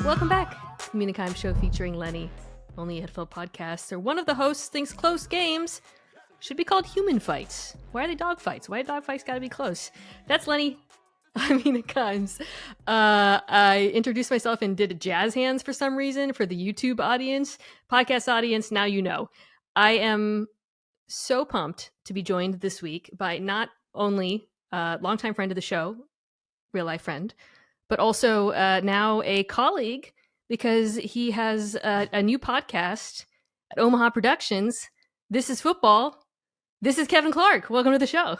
Welcome back to the Mina Kimes Show featuring Lenny. Only a Headful podcast, or one of the hosts thinks close games should be called human fights. Why are they dog fights? Why dog fights gotta be close? That's Lenny. I'm Mina Kimes. I introduced myself and did jazz hands for some reason for the YouTube audience, podcast audience. Now you know. I am so pumped to be joined this week by not only a longtime friend of the show, real life friend, but also now a colleague, because he has a new podcast at Omaha Productions. This is football. This is Kevin Clark. Welcome to the show.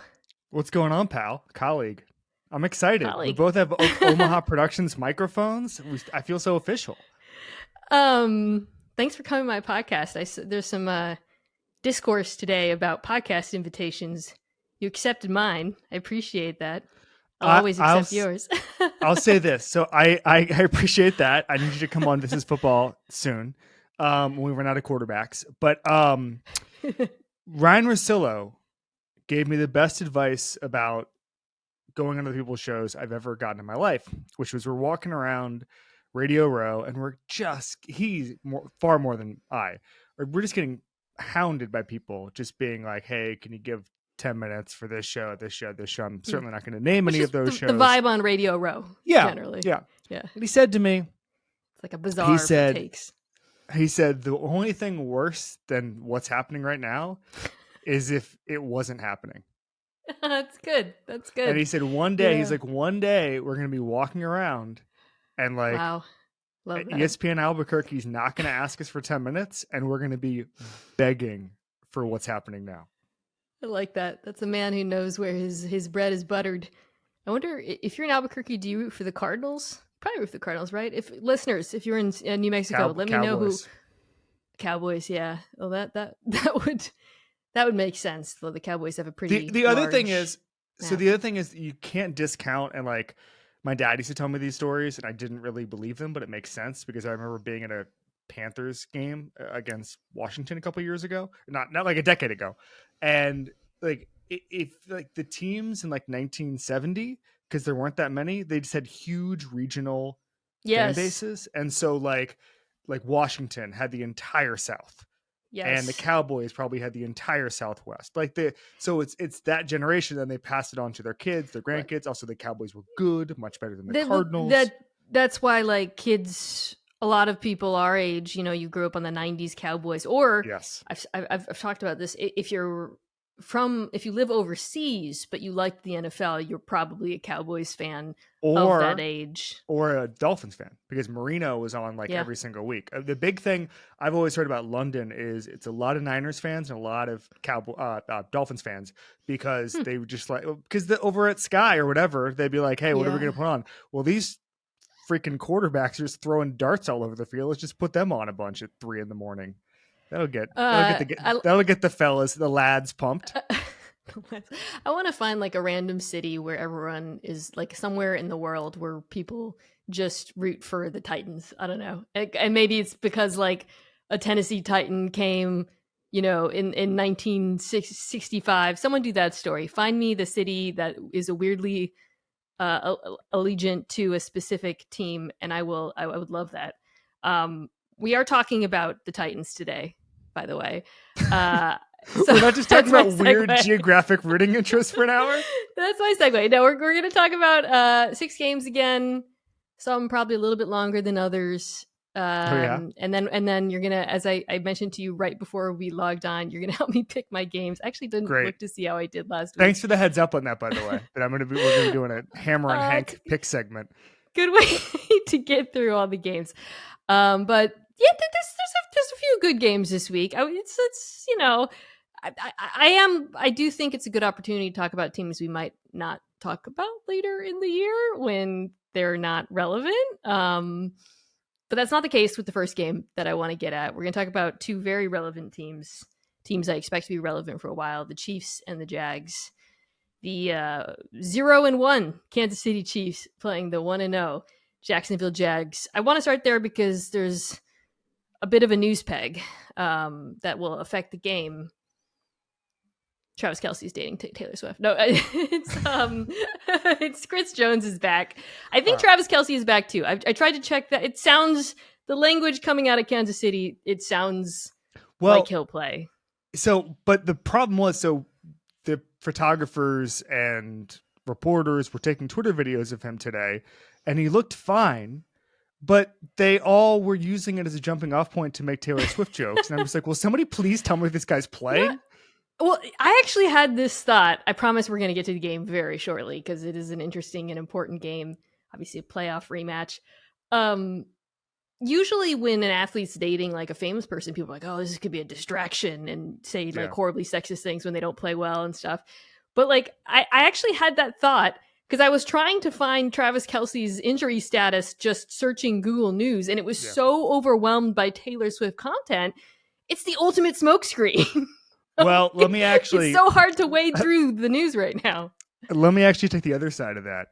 What's going on, pal? Colleague. I'm excited. Colleague. We both have Omaha Productions microphones. I feel so official. Thanks for coming to my podcast. There's some discourse today about podcast invitations. You accepted mine. I appreciate that. I'll always accept yours. I'll say this. So I appreciate that. I need you to come on This Is Football soon when we run out of quarterbacks. But Ryan Russillo gave me the best advice about going on other people's shows I've ever gotten in my life, which was we're walking around Radio Row and he's far more than we're just getting hounded by people just being like, hey, can you give 10 minutes for this show. I'm certainly not going to name any of those shows. The vibe on Radio Row, generally. Yeah. And he said to me, it's like a bizarre takes. He said, the only thing worse than what's happening right now is if it wasn't happening. That's good. And he said one day we're going to be walking around and like, wow. Love that. ESPN Albuquerque's not going to ask us for 10 minutes and we're going to be begging for what's happening now. I like that. That's a man who knows where his bread is buttered. I wonder if you're in Albuquerque, do you root for the Cardinals? Probably root for the Cardinals, right? If New Mexico, let me know who. Cowboys, yeah. Well, that would make sense. Though the Cowboys have a pretty. The other thing is, you can't discount, and like my dad used to tell me these stories, and I didn't really believe them, but it makes sense because I remember being at a Panthers game against Washington a couple years ago, not like a decade ago, and like if like the teams in like 1970, because there weren't that many, they just had huge regional fan bases, and so like Washington had the entire South, and the Cowboys probably had the entire Southwest. So it's that generation, and they passed it on to their kids, their grandkids. Right. Also, the Cowboys were good, much better than the Cardinals. That's why like kids. A lot of people our age, you grew up on the 90s Cowboys, or yes, I've talked about this. If you live overseas, but you like the NFL, you're probably a Cowboys fan of that age. Or a Dolphins fan, because Marino was on every single week. The big thing I've always heard about London is it's a lot of Niners fans and a lot of Dolphins fans, because they would just because over at Sky or whatever, they'd be like, hey, what are we going to put on? Well, these freaking quarterbacks are just throwing darts all over the field. Let's just put them on a bunch at 3 a.m. That'll get the fellas, the lads pumped. I want to find like a random city where everyone is like somewhere in the world where people just root for the Titans. I don't know. And maybe it's because like a Tennessee Titan came, in 1965. Someone do that story. Find me the city that is a weirdly allegiant to a specific team, and I would love that. We are talking about the Titans today, by the way. So we're not just talking about weird geographic rooting interests for an hour. That's my segue. No, we're going to talk about 6 games again. Some probably a little bit longer than others. And then you're gonna, as I mentioned to you right before we logged on, you're gonna help me pick my games. I actually didn't look to see how I did last week. Thanks for the heads up on that, by the way. That we're gonna be doing a Hammer and Hank pick segment. Good way to get through all the games. But yeah, there's a few good games this week. I do think it's a good opportunity to talk about teams we might not talk about later in the year when they're not relevant. But that's not the case with the first game that I want to get at. We're going to talk about 2 very relevant teams I expect to be relevant for a while, the Chiefs and the Jags. The 0-1 Kansas City Chiefs playing the 1-0 Jacksonville Jags. I want to start there because there's a bit of a news peg that will affect the game. Travis Kelce's dating Taylor Swift. No, it's Chris Jones is back. I think Travis Kelce is back too. I tried to check that. It sounds, the language coming out of Kansas City, it sounds like he'll play. So, but the problem was, the photographers and reporters were taking Twitter videos of him today, and he looked fine, but they all were using it as a jumping off point to make Taylor Swift jokes. And I'm just like, will somebody please tell me if this guy's playing? Yeah. Well, I actually had this thought. I promise we're going to get to the game very shortly because it is an interesting and important game. Obviously, a playoff rematch. Usually when an athlete's dating like a famous person, people are like, oh, this could be a distraction, and say like horribly sexist things when they don't play well and stuff. But like, I actually had that thought because I was trying to find Travis Kelce's injury status just searching Google News, and it was so overwhelmed by Taylor Swift content. It's the ultimate smokescreen. Well, let me actually... It's so hard to wade through the news right now. Let me actually take the other side of that.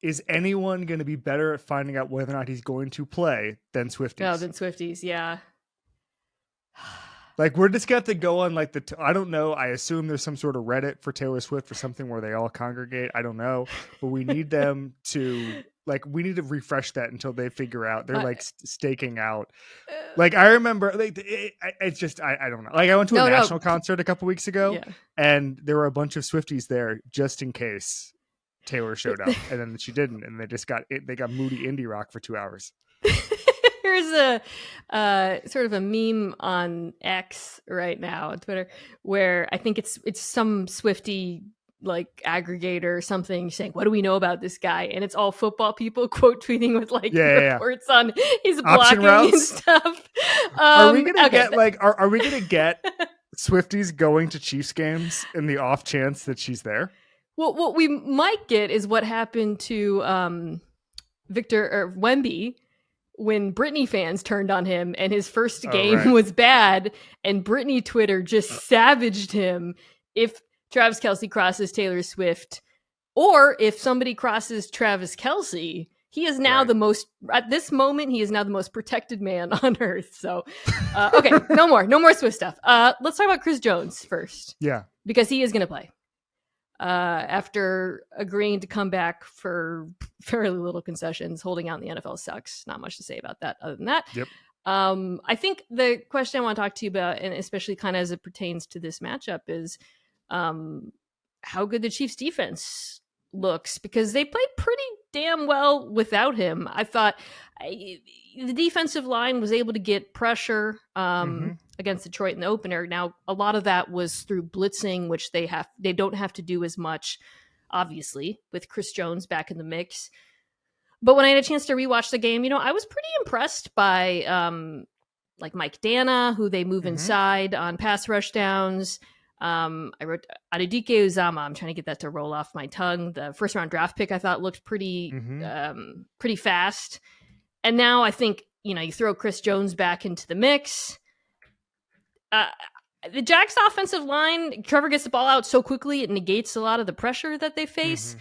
Is anyone going to be better at finding out whether or not he's going to play than Swifties? Oh, than Swifties, yeah. Like, we're just going to have to go on like I don't know. I assume there's some sort of Reddit for Taylor Swift or something where they all congregate. I don't know. But we need them to... Like, we need to refresh that until they figure out. They're like staking out. Like, I remember, like, it's just, I don't know. Like, I went to a national concert a couple weeks ago, and there were a bunch of Swifties there just in case Taylor showed up. And then she didn't, and they got moody indie rock for 2 hours. Here's a sort of a meme on X right now on Twitter where I think it's some Swiftie like aggregator or something saying, what do we know about this guy? And it's all football people quote tweeting with like reports on his blocking and stuff. Are we gonna get like are we gonna get Swifties going to Chiefs games in the off chance that she's there? Well, what we might get is what happened to Victor or Wemby when Britney fans turned on him and his first game was bad, and Britney Twitter just savaged him if Travis Kelce crosses Taylor Swift, or if somebody crosses Travis Kelce, he is now the most, at this moment, he is now the most protected man on earth. So, okay, no more Swift stuff. Let's talk about Chris Jones first. Yeah. Because he is going to play. After agreeing to come back for fairly little concessions, holding out in the NFL sucks. Not much to say about that other than that. Yep. I think the question I want to talk to you about, and especially kind of as it pertains to this matchup, is how good the Chiefs defense looks, because they played pretty damn well without him. I thought the defensive line was able to get pressure against Detroit in the opener. Now, a lot of that was through blitzing, which they don't have to do as much, obviously, with Chris Jones back in the mix. But when I had a chance to rewatch the game, I was pretty impressed by like Mike Dana, who they move inside on pass rush downs. I wrote Adedike Uzama. I'm trying to get that to roll off my tongue. The first round draft pick I thought looked pretty fast. And now I think, you throw Chris Jones back into the mix. The Jags offensive line, Trevor gets the ball out so quickly, it negates a lot of the pressure that they face.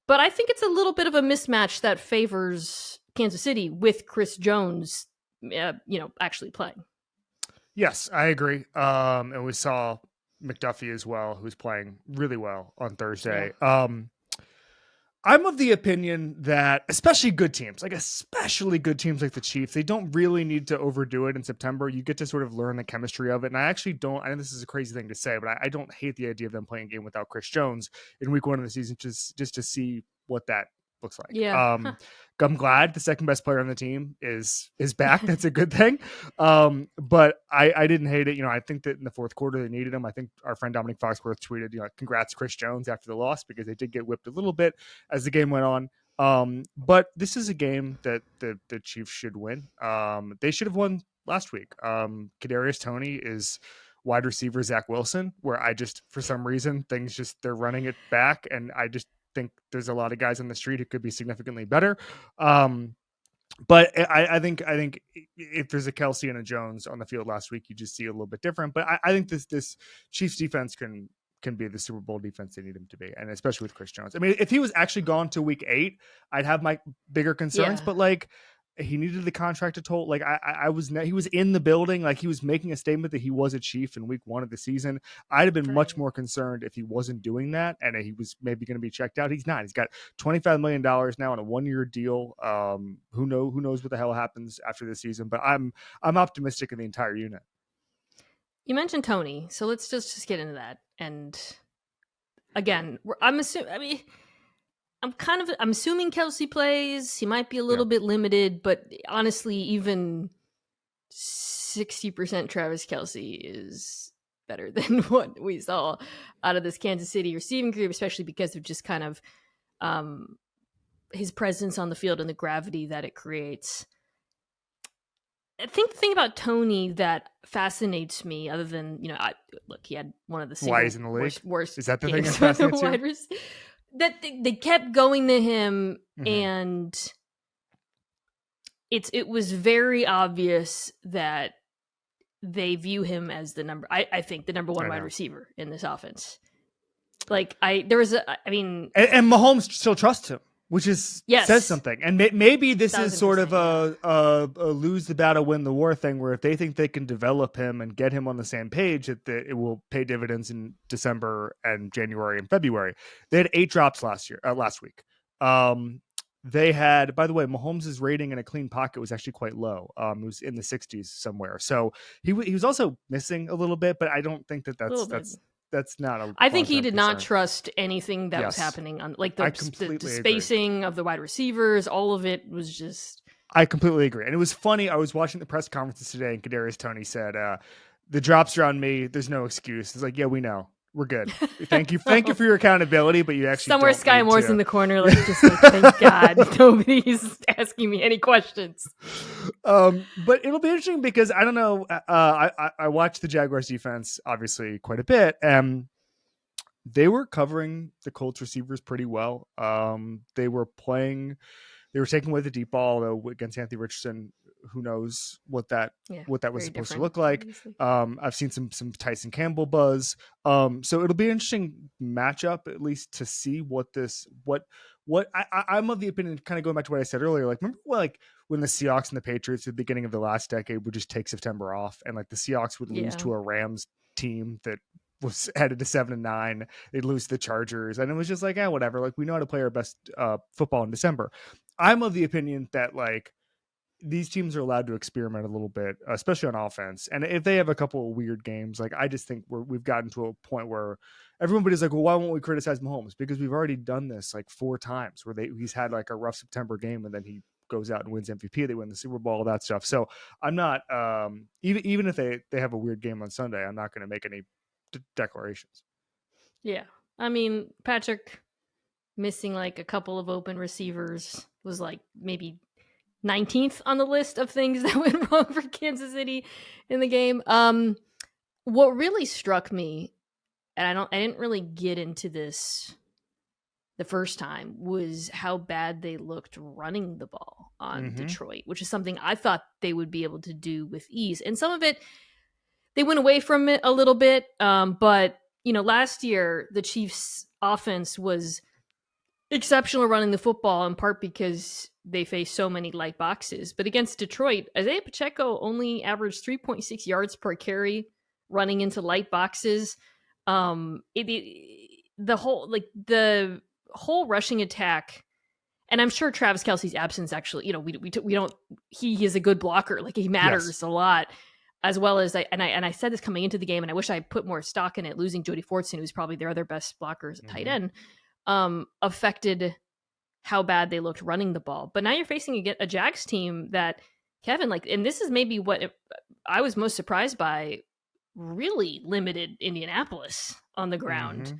But I think it's a little bit of a mismatch that favors Kansas City with Chris Jones, actually playing. Yes, I agree. And we saw McDuffie as well, who's playing really well on Thursday. Yeah. I'm of the opinion that especially good teams like the Chiefs, they don't really need to overdo it in September. You get to sort of learn the chemistry of it. And I actually don't, I know this is a crazy thing to say, but I don't hate the idea of them playing a game without Chris Jones in week 1 of the season, just to see what that looks like. Yeah. I'm glad the second best player on the team is back. That's a good thing. But I didn't hate it. I think that in the fourth quarter they needed him. I think our friend Dominic Foxworth tweeted, congrats Chris Jones after the loss, because they did get whipped a little bit as the game went on. But this is a game that the Chiefs should win. They should have won last week. Kadarius Toney is wide receiver Zach Wilson, where I just, for some reason, they're running it back, and I just think there's a lot of guys on the street who could be significantly better. But I think if there's a Kelce and a Jones on the field last week, you just see it a little bit different. But I think this Chiefs defense can be the Super Bowl defense they need him to be, and especially with Chris Jones. I mean, if he was actually gone to week 8, I'd have my bigger concerns. Yeah. But like, he needed the contract to toll. Like he was in the building, like he was making a statement that he was a Chief in week 1 of the season. I'd have been much more concerned if he wasn't doing that and he was maybe going to be checked out. He's not. He's got $25 million now on a 1-year deal. Who knows what the hell happens after this season? But I'm optimistic in the entire unit. You mentioned Tony, so let's just get into that. And again, I'm assuming Kelce plays. He might be a little bit limited, but honestly, even 60% Travis Kelce is better than what we saw out of this Kansas City receiving group, especially because of just kind of his presence on the field and the gravity that it creates. I think the thing about Tony that fascinates me, other than, he had one of the why he's in the league. Worst is that the thing that fascinates you? That they kept going to him, and it was very obvious that they view him as the number. I think the number 1 wide receiver in this offense. Like and Mahomes still trusts him, which says something. And maybe this is sort of a lose the battle, win the war thing, where if they think they can develop him and get him on the same page, that it will pay dividends in December and January and February. They had 8 drops last week. They had, by the way, Mahomes' rating in a clean pocket was actually quite low. It was in the 60s somewhere. So he was also missing a little bit, but I don't think that's not a. I think he did not trust anything that was happening on, like the spacing of the wide receivers. All of it was just. I completely agree, and it was funny. I was watching the press conferences today, and Kadarius Toney said, "The drops are on me. There's no excuse." It's like, yeah, we know. We're good. Thank you for your accountability, but you actually somewhere Sky Moore's in the corner, thank God nobody's asking me any questions. But it'll be interesting because I don't know. I watched the Jaguars defense obviously quite a bit, and they were covering the Colts receivers pretty well. They were taking away the deep ball though against Anthony Richardson. Who knows what that was supposed to look like. I've seen some Tyson Campbell buzz. So it'll be an interesting matchup, at least to see I'm of the opinion, kind of going back to what I said earlier, like remember when the Seahawks and the Patriots at the beginning of the last decade would just take September off, and like the Seahawks would lose to a Rams team that was headed to 7-9. They'd lose to the Chargers, and it was just like, whatever. Like we know how to play our best football in December. I'm of the opinion that like these teams are allowed to experiment a little bit, especially on offense. And if they have a couple of weird games, like I just think we've gotten to a point where everybody's like, well, why won't we criticize Mahomes? Because we've already done this like 4 times where he's had like a rough September game and then he goes out and wins MVP. They win the Super Bowl, all that stuff. So I'm not, even if they have a weird game on Sunday, I'm not going to make any declarations. Yeah. I mean, Patrick missing like a couple of open receivers was like maybe 19th on the list of things that went wrong for Kansas City in the game. What really struck me, and I didn't really get into this the first time, was how bad they looked running the ball on Detroit, which is something I thought they would be able to do with ease. And some of it, they went away from it a little bit. But, last year, the Chiefs' offense was exceptional running the football, in part because they faced so many light boxes. But against Detroit, Isaiah Pacheco only averaged 3.6 yards per carry running into light boxes. The whole rushing attack, and I'm sure Travis Kelce's absence actually, he is a good blocker. Like he matters a lot, as well as I said this coming into the game, and I wish I put more stock in it. Losing Jody Fortson, who's probably their other best blocker as a tight end, affected how bad they looked running the ball. But now you're facing a Jags team that, Kevin, and this is maybe what I was most surprised by, really limited Indianapolis on the ground.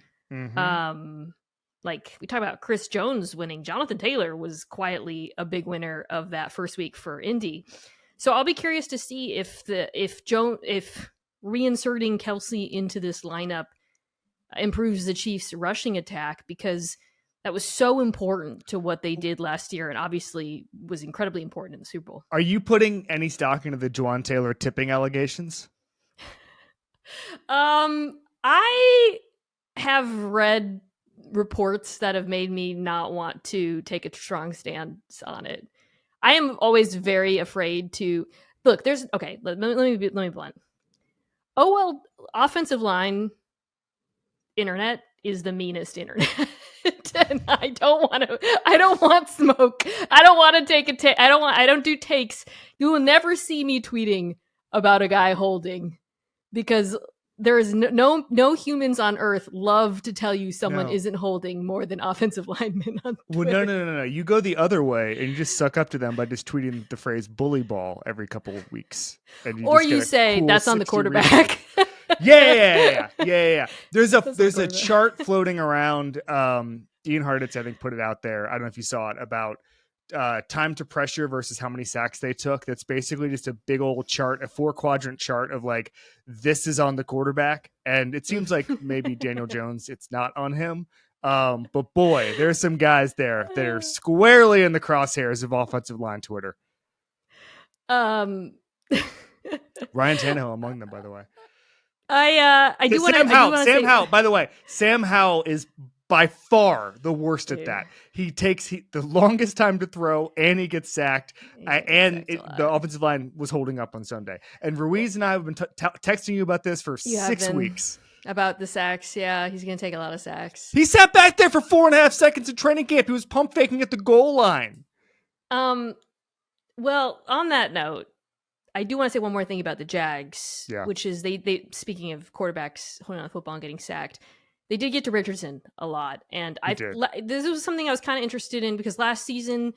Like we talk about Chris Jones winning, Jonathan Taylor was quietly a big winner of that first week for Indy. So I'll be curious to see if reinserting Kelce into this lineup improves the Chiefs' rushing attack, because that was so important to what they did last year and obviously was incredibly important in the Super Bowl. Are you putting any stock into the Juwan Taylor tipping allegations? I have read reports that have made me not want to take a strong stance on it. I am always very afraid to look. There's okay. Let me blunt. Oh well, offensive line internet is the meanest internet. And I don't want smoke. I don't want to take a take. I don't do takes. You will never see me tweeting about a guy holding, because there is no humans on earth love to tell you someone isn't holding more than offensive linemen on Twitter. Well, no. You go the other way and you just suck up to them by just tweeting the phrase "bully ball" every couple of weeks, and you say cool that's on the quarterback. Yeah. There's a chart floating around. Ian Hartitz, I think, put it out there. I don't know if you saw it, about time to pressure versus how many sacks they took. That's basically just a big old chart, a 4-quadrant chart of like, this is on the quarterback. And it seems like maybe Daniel Jones, it's not on him. But boy, there's some guys there that are squarely in the crosshairs of offensive line Twitter. Ryan Tannehill among them, by the way. I do want to Sam Howell, by the way, Sam Howell is by far the worst at that. He takes the longest time to throw, and he gets sacked. The offensive line was holding up on Sunday. And Ruiz and I have been texting you about this for 6 weeks. About the sacks, yeah. He's going to take a lot of sacks. He sat back there for 4.5 seconds in training camp. He was pump faking at the goal line. Well, on that note, I do want to say one more thing about the Jags, which is they speaking of quarterbacks holding on the football and getting sacked, they did get to Richardson a lot. And this was something I was kind of interested in, because last season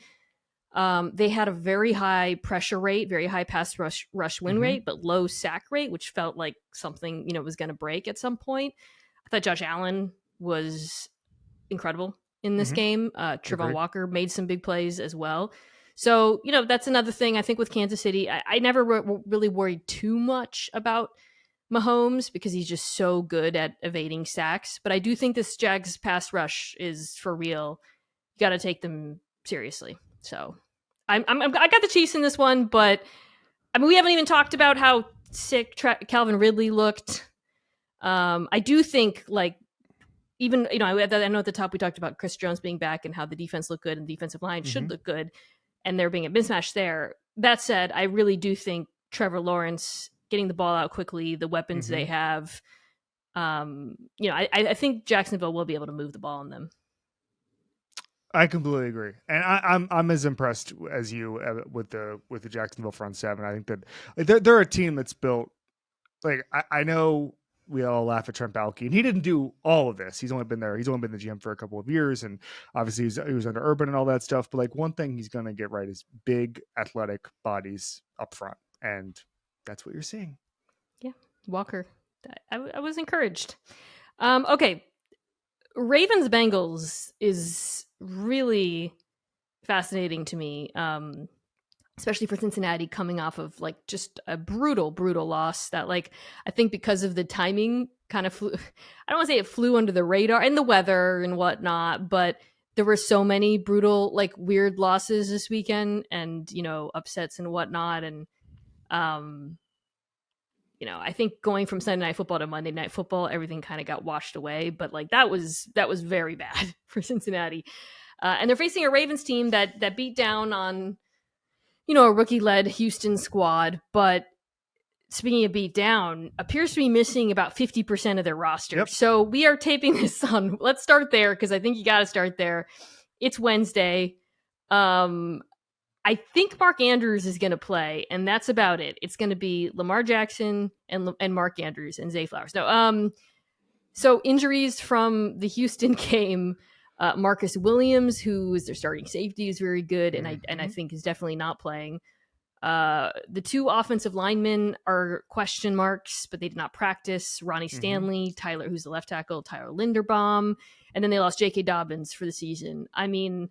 they had a very high pressure rate, very high pass rush win rate, but low sack rate, which felt like something, was going to break at some point. I thought Josh Allen was incredible in this game. Trevon Walker made some big plays as well. So, that's another thing I think with Kansas City. I never really worried too much about Mahomes, because he's just so good at evading sacks. But I do think this Jags pass rush is for real. You got to take them seriously. So I got the Chiefs in this one, but I mean, we haven't even talked about how sick Calvin Ridley looked. I do think, like, even, I know at the top we talked about Chris Jones being back and how the defense looked good and the defensive line should look good, and there being a mismatch there. That said, I really do think Trevor Lawrence getting the ball out quickly, the weapons they have, I think Jacksonville will be able to move the ball on them. I completely agree, and I'm as impressed as you with the Jacksonville front seven. I think that they're a team that's built. Like, I know we all laugh at Trent Baalke, and he didn't do all of this. He's only been the GM for a couple of years, and obviously he was under Urban and all that stuff. But like, one thing he's going to get right is big athletic bodies up front, and that's what you're seeing. Yeah, Walker. I was encouraged. Okay, Ravens Bengals is really fascinating to me, especially for Cincinnati coming off of like just a brutal loss that, like, I think because of the timing kind of flew. I don't want to say it flew under the radar and the weather and whatnot, but there were so many brutal, like, weird losses this weekend, and upsets and whatnot, and I think going from Sunday Night Football to Monday Night Football, everything kind of got washed away. But like, that was very bad for Cincinnati, and they're facing a Ravens team that beat down on a rookie-led Houston squad. But speaking of beat down, appears to be missing about 50% of their roster. Yep. So we are taping this on. Let's start there, because I think you got to start there. It's Wednesday. I think Mark Andrews is going to play, and that's about it. It's going to be Lamar Jackson and Mark Andrews and Zay Flowers. No, so injuries from the Houston game. Marcus Williams, who is their starting safety, is very good, and I think is definitely not playing. The two offensive linemen are question marks, but they did not practice. Ronnie Stanley, Tyler, who's the left tackle, Tyler Linderbaum, and then they lost J.K. Dobbins for the season. I mean,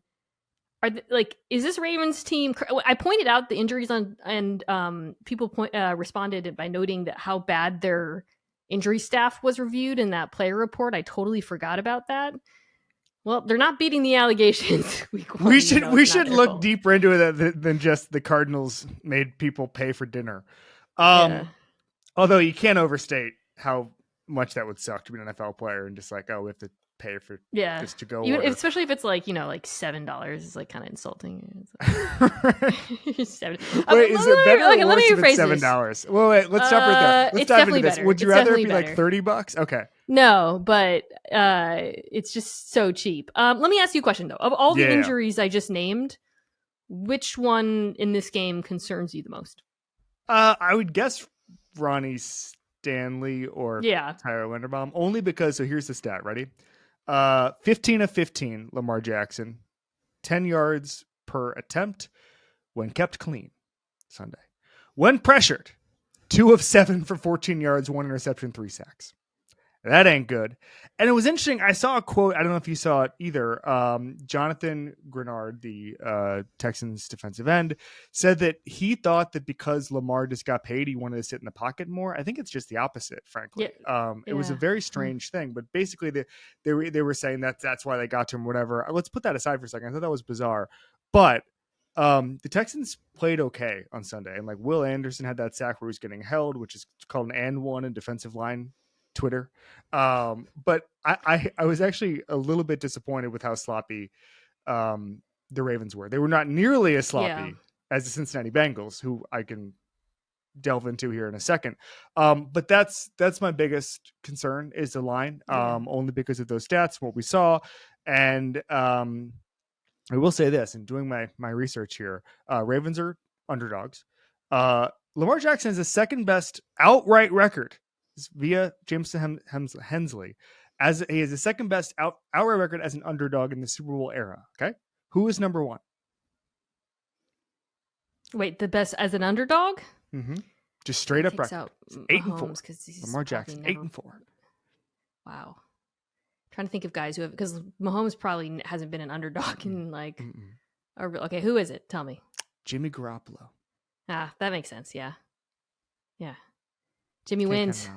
is this Ravens team? I pointed out the injuries and people responded by noting that how bad their injury staff was reviewed in that player report. I totally forgot about that. Well, they're not beating the allegations. We should look deeper into it than just the Cardinals made people pay for dinner. Although you can't overstate how much that would suck to be an NFL player and just like, oh, we have to pay for Yeah. just to go Even, order. especially if it's like, like $7, it's like kind of insulting. It's Wait, is it better or worse if it's $7? Well, wait, let's stop right there. Let's it's dive into definitely this. better. Would you It's rather it definitely be like better. $30? Okay. No, but it's just so cheap. Let me ask you a question though. Of all the injuries I just named, which one in this game concerns you the most? I would guess Ronnie Stanley or Tyler Linderbaum, only because, so here's the stat, ready? 15 of 15, Lamar Jackson, 10 yards per attempt when kept clean Sunday. When pressured, 2 of 7 for 14 yards, 1 interception, 3 sacks. That ain't good. And it was interesting. I saw a quote. I don't know if you saw it either. Jonathan Grenard, the Texans defensive end, said that he thought that because Lamar just got paid, he wanted to sit in the pocket more. I think it's just the opposite, frankly. It was a very strange thing. But basically, they were saying that that's why they got to him, whatever. Let's put that aside for a second. I thought that was bizarre. But the Texans played okay on Sunday. And like Will Anderson had that sack where he was getting held, which is called an and one in defensive line Twitter. But I was actually a little bit disappointed with how sloppy the Ravens were. They were not nearly as sloppy as the Cincinnati Bengals, who I can delve into here in a second. But that's my biggest concern is the line, only because of those stats, what we saw. And I will say this, in doing my research here, Ravens are underdogs. Lamar Jackson has the second best outright record via Jameson Hensley, as he has the second best outright record as an underdog in the Super Bowl era. Okay, who is number one? Wait, the best as an underdog? Mm-hmm. Just straight up record. 8-4. Lamar Jackson, 8-4. Wow. Trying to think of guys who have, because Mahomes probably hasn't been an underdog in like. Okay, who is it? Tell me. Jimmy Garoppolo. Ah, that makes sense. Yeah. Jimmy wins.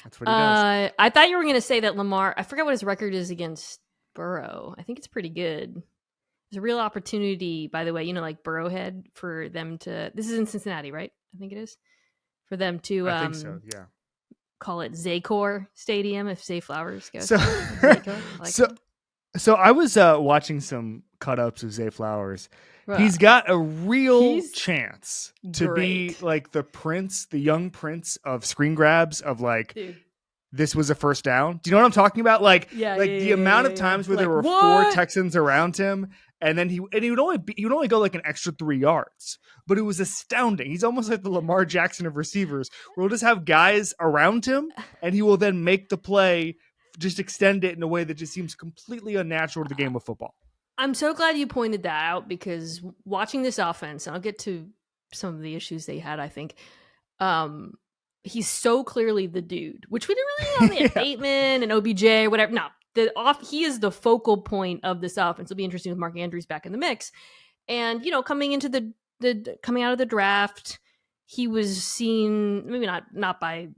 That's what he does. I thought you were going to say that Lamar, I forget what his record is against Burrow. I think it's pretty good. There's a real opportunity, by the way, like Burrow had for them to, this is in Cincinnati, right? I think it is. For them to I think so, yeah. Call it Zaycor Stadium if Zay Flowers goes. So I was watching some cut-ups of Zay Flowers. He's got a real chance to be like the young prince of screen grabs of like, this was a first down. Do you know what I'm talking about? The amount of times where there were 4 Texans around him, and then he would only go like an extra 3 yards, but it was astounding. He's almost like the Lamar Jackson of receivers, where we'll just have guys around him, and he will then make the play, just extend it in a way that just seems completely unnatural to the game of football. I'm so glad you pointed that out, because watching this offense, and I'll get to some of the issues they had, I think, he's so clearly the dude, which we didn't really know Bateman and OBJ or whatever. No, he is the focal point of this offense. It'll be interesting with Mark Andrews back in the mix. And, coming into coming out of the draft, he was seen, maybe not by,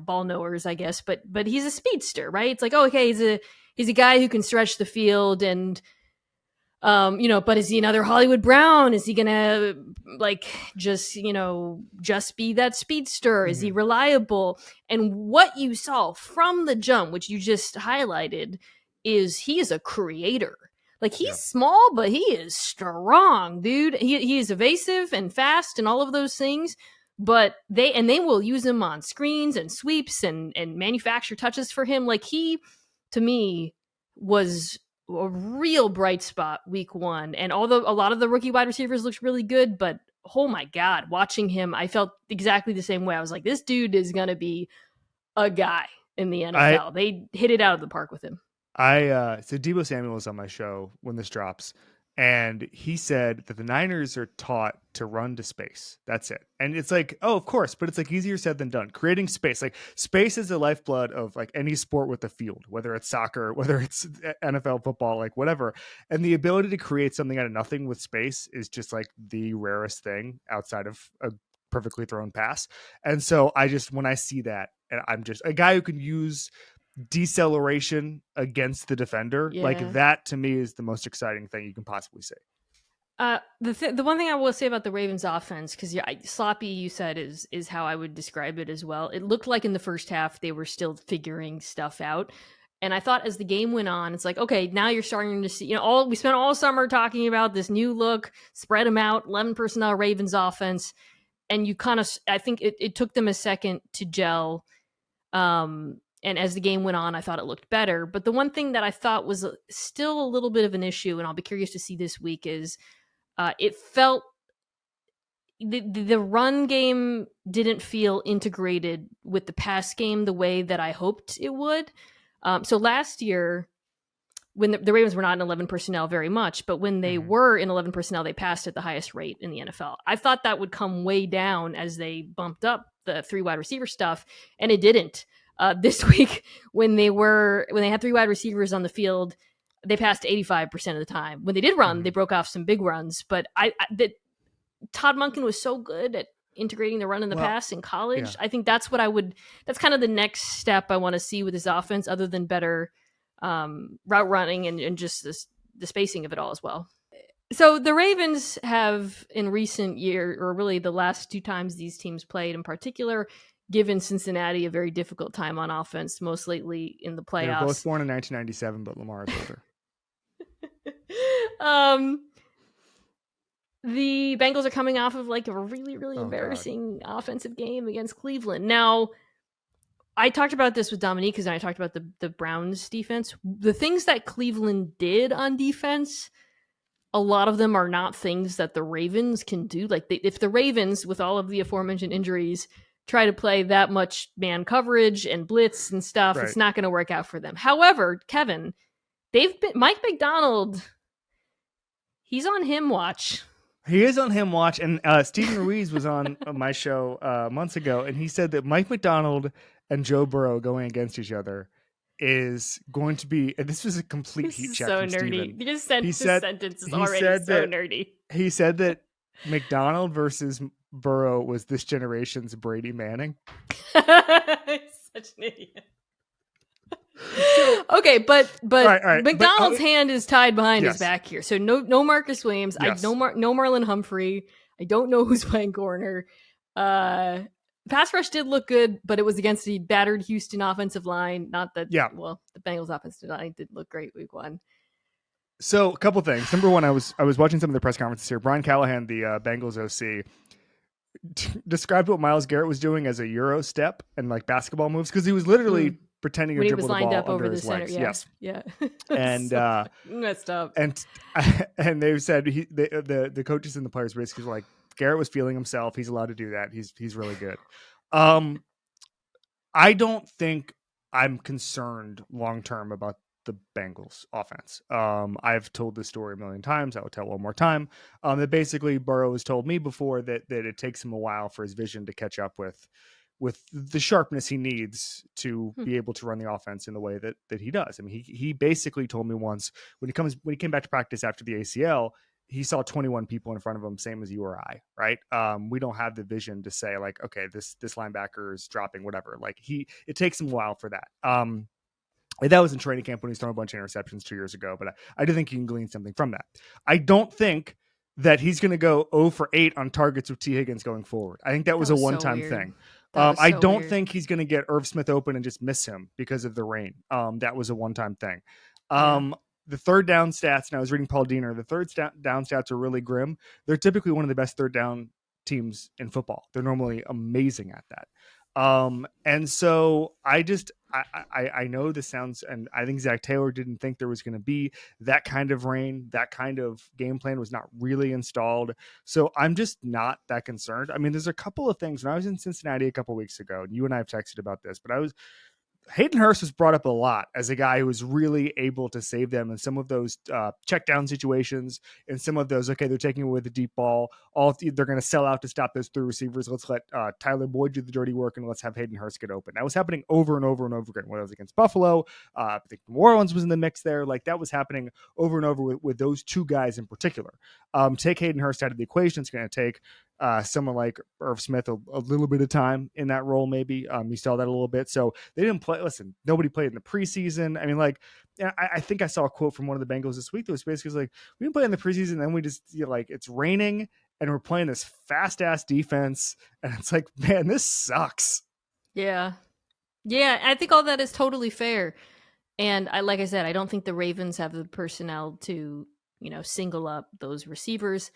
ball knowers, I guess, but he's a speedster, right? It's like, oh, okay, he's a guy who can stretch the field and, but is he another Hollywood Brown? Is he gonna just be that speedster? Is he reliable? And what you saw from the jump, which you just highlighted, is he is a creator. Like, he's small, but he is strong, dude. He is evasive and fast and all of those things. But they will use him on screens and sweeps and manufacture touches for him. Like, he, to me, was a real bright spot week 1. And although a lot of the rookie wide receivers looked really good, but oh my God, watching him, I felt exactly the same way. I was like, this dude is going to be a guy in the NFL. They hit it out of the park with him. So Deebo Samuel was on my show when this drops, and he said that the Niners are taught to run to space. That's it. And it's like, oh, of course, but it's like easier said than done. Creating space, like space is the lifeblood of like any sport with a field, whether it's soccer, whether it's NFL football, like whatever. And the ability to create something out of nothing with space is just like the rarest thing outside of a perfectly thrown pass. And so when I see that, and I'm just a guy who can use deceleration against the defender, like that to me is the most exciting thing you can possibly say. The one thing I will say about the Ravens offense, because sloppy, you said, is how I would describe it as well. It looked like in the first half they were still figuring stuff out. And I thought as the game went on, it's like, okay, now you're starting to see, we spent all summer talking about this new look, spread them out, 11 personnel Ravens offense. And you kind of, I think it took them a second to gel. And as the game went on, I thought it looked better. But the one thing that I thought was still a little bit of an issue, and I'll be curious to see this week, is it felt the run game didn't feel integrated with the pass game the way that I hoped it would. So last year, when the Ravens were not in 11 personnel very much, but when they were in 11 personnel, they passed at the highest rate in the NFL. I thought that would come way down as they bumped up the 3 wide receiver stuff, and it didn't. This week, when they had 3 wide receivers on the field, they passed 85% of the time. When they did run, they broke off some big runs, but Todd Monken was so good at integrating the run and the pass in college. Yeah. I think that's kind of the next step I want to see with his offense, other than better route running and just the spacing of it all as well. So the Ravens have in recent year, or really the last 2 times these teams played in particular, given Cincinnati a very difficult time on offense, most lately in the playoffs. They were both born in 1997, but Lamar is older. The Bengals are coming off of like a really, really embarrassing offensive game against Cleveland. Now, I talked about this with Dominique because I talked about the Browns defense. The things that Cleveland did on defense, a lot of them are not things that the Ravens can do. Like if the Ravens, with all of the aforementioned injuries, try to play that much man coverage and blitz and stuff, It's not going to work out for them. However, Kevin, Mike McDonald, he's on him watch. He is on him watch, and Stephen Ruiz was on my show months ago, and he said that Mike McDonald and Joe Burrow going against each other is going to be, and this was a complete heat check so from nerdy. Steven. This sentence is already so nerdy. He said that McDonald versus Burrow was this generation's Brady Manning. Such an idiot. Okay, but all right. McDonald's hand is tied behind his back here. So no Marcus Williams. Yes. No Marlon Humphrey. I don't know who's playing corner. Pass rush did look good, but it was against the battered Houston offensive line. Not that, well, the Bengals offensive line did look great week 1. So a couple things. Number one, I was watching some of the press conferences here. Brian Callahan, the Bengals OC, described what Myles Garrett was doing as a Euro step and like basketball moves, because he was literally pretending to dribble the ball up under his legs. Yes. Yeah. And so messed up. And they've said the coaches and the players basically were like, Garrett was feeling himself. He's allowed to do that. He's really good. I don't think I'm concerned long term about the Bengals offense. I've told this story a million times. I will tell one more time. That basically Burrow has told me before that it takes him a while for his vision to catch up with the sharpness he needs to be able to run the offense in the way that he does. I mean, he basically told me once when he came back to practice after the ACL, he saw 21 people in front of him, same as you or I, right? We don't have the vision to say like, okay, this linebacker is dropping, whatever. Like it takes him a while for that. That was in training camp when he was throwing a bunch of interceptions 2 years ago, but I do think you can glean something from that. I don't think that he's going to go 0 for 8 on targets with T. Higgins going forward. I think that was a one-time thing. I don't think he's going to get Irv Smith open and just miss him because of the rain. That was a one-time thing. The third down stats, and I was reading Paul Diener, the third down stats are really grim. They're typically one of the best third down teams in football. They're normally amazing at that. And so I know this sounds, and I think Zach Taylor didn't think there was going to be that kind of rain. That kind of game plan was not really installed. So I'm just not that concerned. I mean, there's a couple of things. When I was in Cincinnati a couple of weeks ago, and you and I have texted about this, but Hayden Hurst was brought up a lot as a guy who was really able to save them in some of those check down situations, and some of those, okay, they're taking away the deep ball. They're going to sell out to stop those 3 receivers. Let's let Tyler Boyd do the dirty work, and let's have Hayden Hurst get open. That was happening over and over and over again. Whether it was against Buffalo, I think New Orleans was in the mix there. Like that was happening over and over with those 2 guys in particular. Take Hayden Hurst out of the equation. It's going to take someone like Irv Smith a little bit of time in that role, maybe. You saw that a little bit. So they didn't play. Listen, nobody played in the preseason. I mean, like, I think I saw a quote from one of the Bengals this week that was basically like, we didn't play in the preseason, and then we just, like, it's raining and we're playing this fast ass defense, and it's like, man, this sucks. Yeah, I think all that is totally fair. And like I said, I don't think the Ravens have the personnel to, single up those receivers.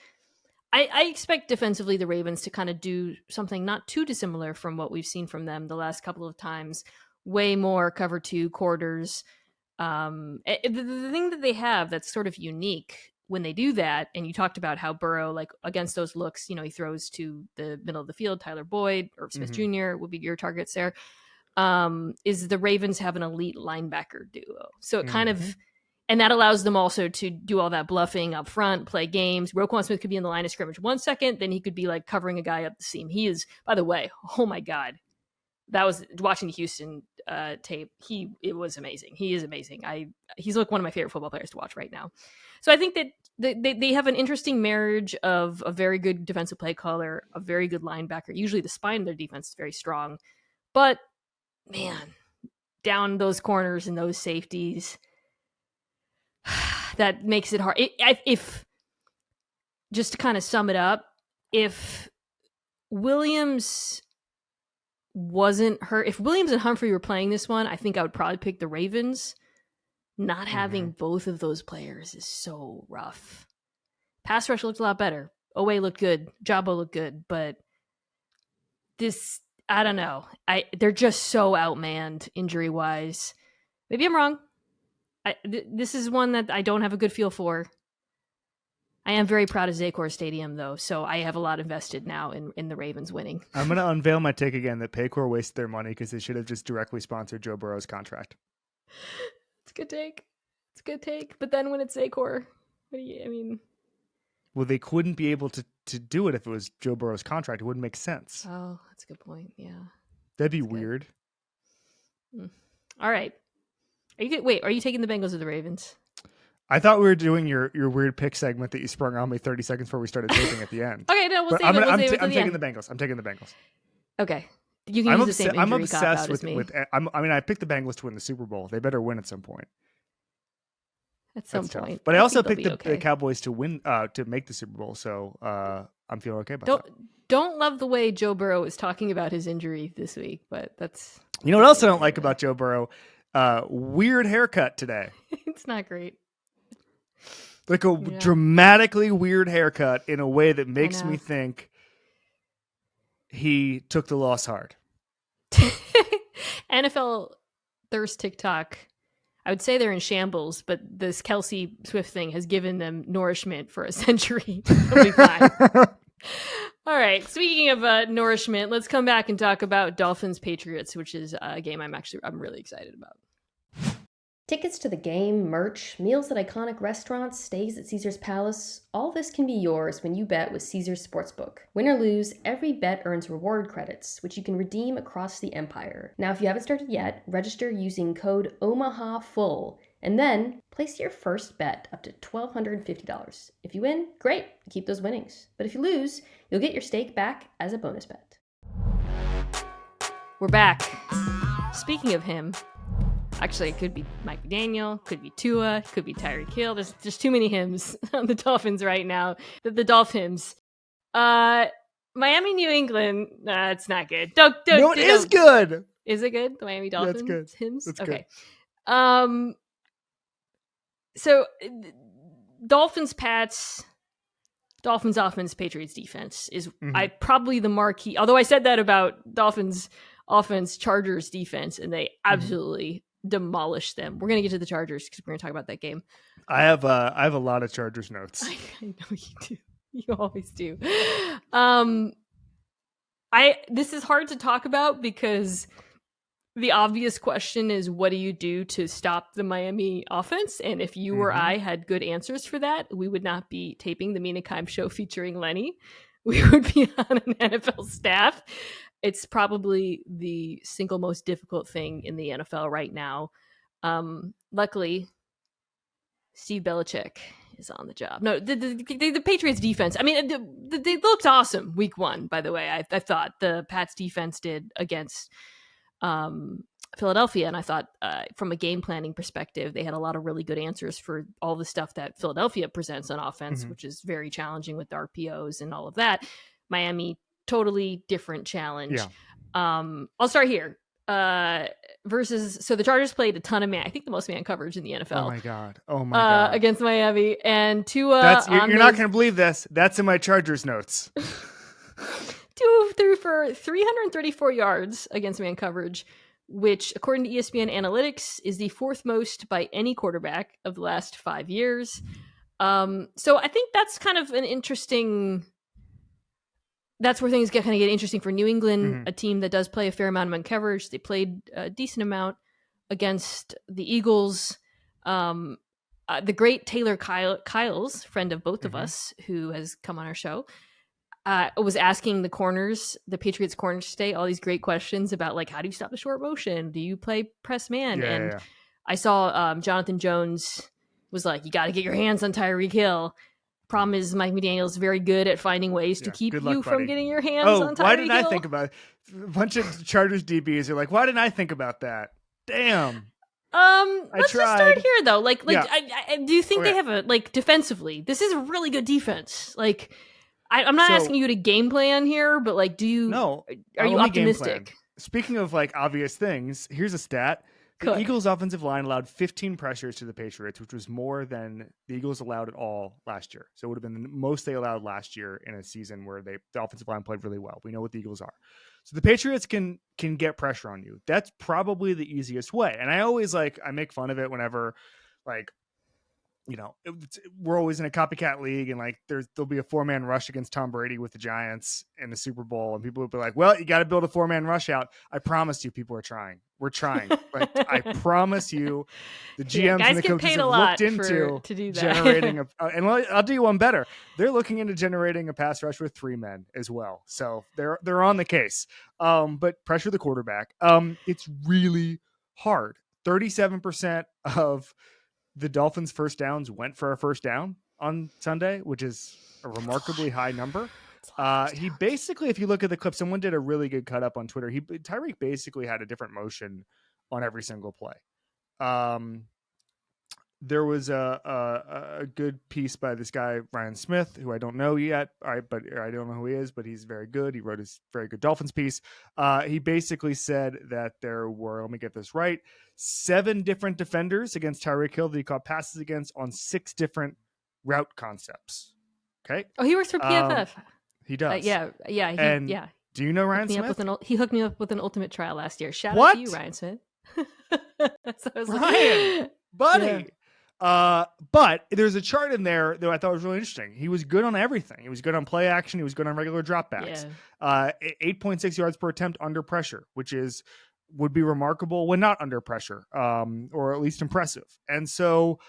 I expect defensively the Ravens to kind of do something not too dissimilar from what we've seen from them the last couple of times. Way more cover 2 quarters. The thing that they have that's sort of unique when they do that, and you talked about how Burrow, like against those looks, he throws to the middle of the field. Tyler Boyd or Smith Jr. would be your targets there. Is the Ravens have an elite linebacker duo. So it kind of, and that allows them also to do all that bluffing up front, play games. Roquan Smith could be in the line of scrimmage 1 second, then he could be like covering a guy up the seam. He is, by the way, oh my God. That was watching the Houston tape. It was amazing. He is amazing. He's like one of my favorite football players to watch right now. So I think that they have an interesting marriage of a very good defensive play caller, a very good linebacker. Usually the spine of their defense is very strong, but man, down those corners and those safeties, that makes it hard. If just to kind of sum it up, if Williams wasn't hurt, if Williams and Humphrey were playing this one, I think I would probably pick the Ravens. Not having both of those players is so rough. Pass rush looked a lot better. Owe looked good. Jabo looked good, but this, I don't know. They're just so outmanned injury wise. Maybe I'm wrong. This is one that I don't have a good feel for. I am very proud of Zacor Stadium, though, so I have a lot invested now in the Ravens winning. I'm going to unveil my take again that Paycor wasted their money because they should have just directly sponsored Joe Burrow's contract. It's a good take. It's a good take. But then when it's Zacor, Well, they couldn't be able to do it if it was Joe Burrow's contract. It wouldn't make sense. Oh, that's a good point. Yeah. That'd be weird. All right. Are you taking the Bengals or the Ravens? I thought we were doing your weird pick segment that you sprung on me 30 seconds before we started taping at the end. Okay, no, we'll save it. I'm taking the Bengals. I'm taking the Bengals. Okay. You can use the same injury I'm obsessed with me. I picked the Bengals to win the Super Bowl. They better win at some point. At some point. But I also picked the Cowboys to win, to make the Super Bowl. So I'm feeling okay about that. Don't love the way Joe Burrow is talking about his injury this week, but that's... You know what else I don't like about Joe Burrow? Weird haircut today. It's not great. Like a dramatically weird haircut in a way that makes me think he took the loss hard. NFL thirst TikTok, I would say they're in shambles, but this Kelce Swift thing has given them nourishment for a century. They'll be fine. All right. Speaking of nourishment, let's come back and talk about Dolphins Patriots, which is a game I'm really excited about. Tickets to the game, merch, meals at iconic restaurants, stays at Caesar's Palace, all this can be yours when you bet with Caesar's Sportsbook. Win or lose, every bet earns reward credits, which you can redeem across the empire. Now, if you haven't started yet, register using code OMAHAFULL, and then place your first bet up to $1,250. If you win, great, keep those winnings. But if you lose, you'll get your stake back as a bonus bet. We're back. Speaking of him, actually, it could be Mike McDaniel, could be Tua, could be Tyreek Hill. There's just too many hymns on the Dolphins right now. The Dolphins. Miami, New England. It's not good. It is good. Is it good? The Miami Dolphins That's good. hymns? That's okay. Good. So Dolphins, Pats, Dolphins offense, Patriots defense is probably the marquee. Although I said that about Dolphins offense, Chargers defense, and they absolutely demolished them. We're gonna get to the Chargers because we're gonna talk about that game. I have a lot of Chargers notes. I know you do. You always do. This is hard to talk about because the obvious question is, what do you do to stop the Miami offense? And if you or I had good answers for that, we would not be taping the Mina Kimes Show featuring Lenny. We would be on an NFL staff. It's probably the single most difficult thing in the NFL right now. Luckily, Steve Belichick is on the job. No, the Patriots defense. I mean, they looked awesome week one, by the way. I thought the Pats defense did against Philadelphia. And I thought from a game planning perspective, they had a lot of really good answers for all the stuff that Philadelphia presents on offense, which is very challenging with the RPOs and all of that. Miami, totally different challenge. Yeah. I'll start here. versus, so the Chargers played a ton of I think the most man coverage in the NFL. Oh my god! Against Miami, and Tua. You're not going to believe this. That's in my Chargers notes. Tua threw for 334 yards against man coverage, which, according to ESPN Analytics, is the fourth most by any quarterback of the last 5 years. So I think that's kind of an interesting. That's where things get interesting for New England, a team that does play a fair amount of man coverage. They played a decent amount against the Eagles. The great Taylor Kyles, friend of both of us, who has come on our show, was asking the corners, the Patriots corners today, all these great questions about, like, how do you stop the short motion? Do you play press man? I saw Jonathan Jones was like, you got to get your hands on Tyreek Hill. Problem is, Mike McDaniel's very good at finding ways to keep you from getting your hands on Tyreek Hill. Why didn't I think about it? A bunch of Chargers DBs are like, why didn't I think about that? Damn. Let's just start here, though. I do you think they have a, defensively, this is a really good defense. I'm not asking you to game plan here, but are you optimistic? Speaking of obvious things, here's a stat. The Eagles' offensive line allowed 15 pressures to the Patriots, which was more than the Eagles allowed at all last year. So it would have been the most they allowed last year in a season where the offensive line played really well. We know what the Eagles are. So the Patriots can get pressure on you. That's probably the easiest way. And I always I make fun of it whenever we're always in a copycat league, and there'll be a 4-man rush against Tom Brady with the Giants in the Super Bowl, and people will be like, well, you got to build a 4-man rush out. I promise you, people are trying. We're trying. I promise you, the GMs and the coaches have looked into generating and I'll do you one better. They're looking into generating a pass rush with 3 men as well. So they're on the case. But pressure the quarterback. It's really hard. 37% of the Dolphins' first downs went for a first down on Sunday, which is a remarkably high number. He basically, if you look at the clip, someone did a really good cut up on Twitter. Tyreek basically had a different motion on every single play. There was a good piece by this guy, Ryan Smith, who I don't know yet, but I don't know who he is, but he's very good. He wrote his very good Dolphins piece. He basically said that there were, let me get this right, 7 different defenders against Tyreek Hill that he caught passes against on 6 different route concepts. Okay. Oh, he works for PFF. He does. Yeah. Do you know Ryan Smith? He hooked me up with an ultimate trial last year. Shout out to you, Ryan Smith. That's what I was Ryan, buddy. Yeah. But there's a chart in there that I thought was really interesting. He was good on everything. He was good on play action. He was good on regular dropbacks. 8.6 yards per attempt under pressure, which would be remarkable when not under pressure, or at least impressive. And so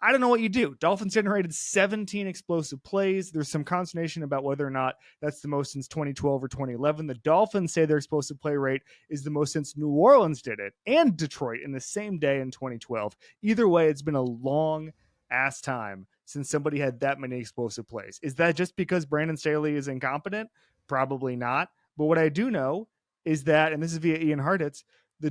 I don't know what you do. Dolphins generated 17 explosive plays. There's some consternation about whether or not that's the most since 2012 or 2011. The Dolphins say their explosive play rate is the most since New Orleans did it, and Detroit in the same day in 2012. Either way, it's been a long ass time since somebody had that many explosive plays. Is that just because Brandon Staley is incompetent? Probably not. But what I do know is that, and this is via Ian Hartitz, the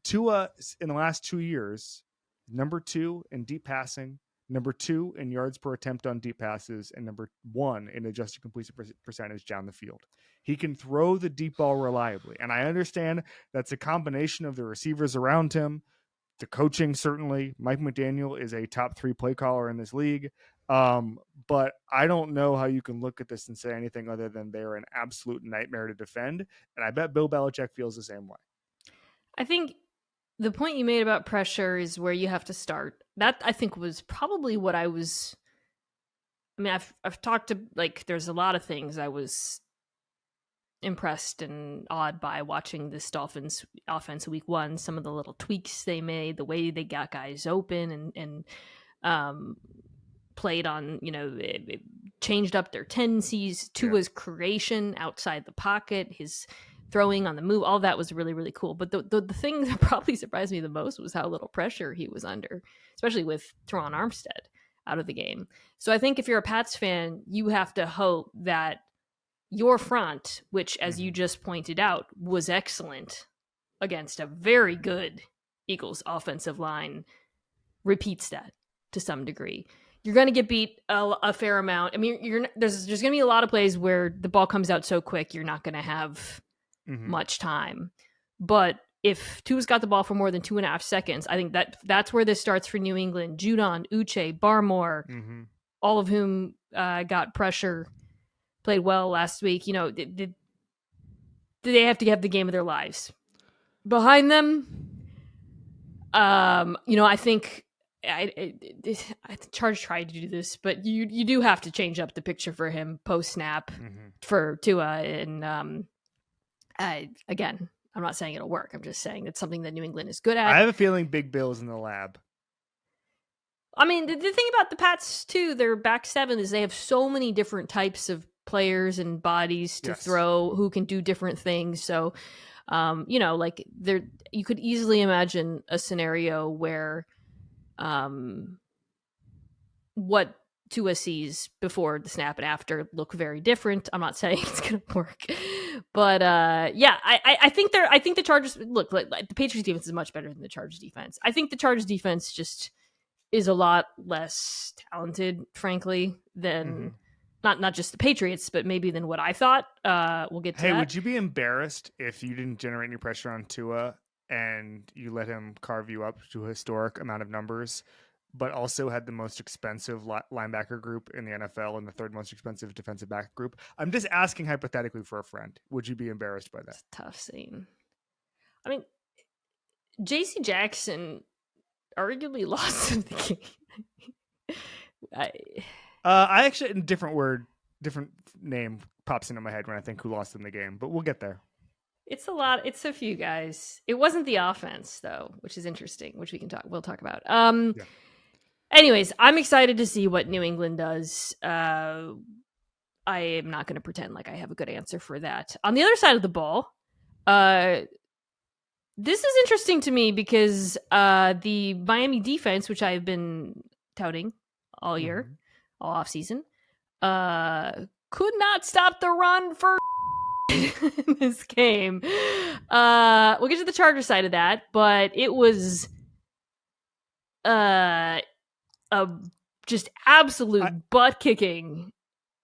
Tua in the last 2 years, number 2 in deep passing, number 2 in yards per attempt on deep passes, and number 1 in adjusted completion percentage down the field. He can throw the deep ball reliably. And I understand that's a combination of the receivers around him, the coaching, certainly. Mike McDaniel is a top 3 play caller in this league. But I don't know how you can look at this and say anything other than they're an absolute nightmare to defend. And I bet Bill Belichick feels the same way. I think the point you made about pressure is where you have to start. That, I think, was probably what I've talked to, there's a lot of things I was impressed and awed by watching this Dolphins offense week 1. Some of the little tweaks they made, the way they got guys open and played on, it changed up their tendencies. Tua's creation outside the pocket, his throwing on the move, all that was really, really cool. But the thing that probably surprised me the most was how little pressure he was under, especially with Teron Armstead out of the game. So I think if you're a Pats fan, you have to hope that your front, which, as you just pointed out, was excellent against a very good Eagles offensive line, repeats that to some degree. You're going to get beat a fair amount. I mean, there's going to be a lot of plays where the ball comes out so quick, you're not going to have much time. But if Tua's got the ball for more than 2.5 seconds, I think that's where this starts for New England. Judon, Uche, Barmore, all of whom got pressure, played well last week. You know, they have to have the game of their lives behind them. You know, I think the Chargers tried to do this, but you do have to change up the picture for him post snap for Tua. And again, I'm not saying it'll work. I'm just saying it's something that New England is good at. I have a feeling Big Bill's in the lab. I mean, the thing about the Pats too, their back seven is they have so many different types of players and bodies to throw who can do different things. So, you know, like you could easily imagine a scenario where, what Tua sees before the snap and after look very different. I'm not saying it's going to work, but yeah, I think the Chargers look like the Patriots defense is much better than the Chargers defense. I think the Chargers defense just is a lot less talented, frankly, than not just the Patriots, but maybe than what I thought. We'll get to that. Hey, would you be embarrassed if you didn't generate any pressure on Tua and you let him carve you up to a historic amount of numbers, but also had the most expensive linebacker group in the NFL and the third most expensive defensive back group? I'm just asking hypothetically for a friend. Would you be embarrassed by that? It's a tough scene. I mean, J.C. Jackson arguably lost the game. I actually, a different name pops into my head when I think who lost in the game, but we'll get there. It's a lot. It's a few guys. It wasn't the offense though, which is interesting, which we'll talk about. Yeah. Anyways, I'm excited to see what New England does. I am not going to pretend like I have a good answer for that. On the other side of the ball, this is interesting to me because the Miami defense, which I've been touting all year, all offseason, could not stop the run for in this game. We'll get to the Chargers side of that, but it was just absolute butt kicking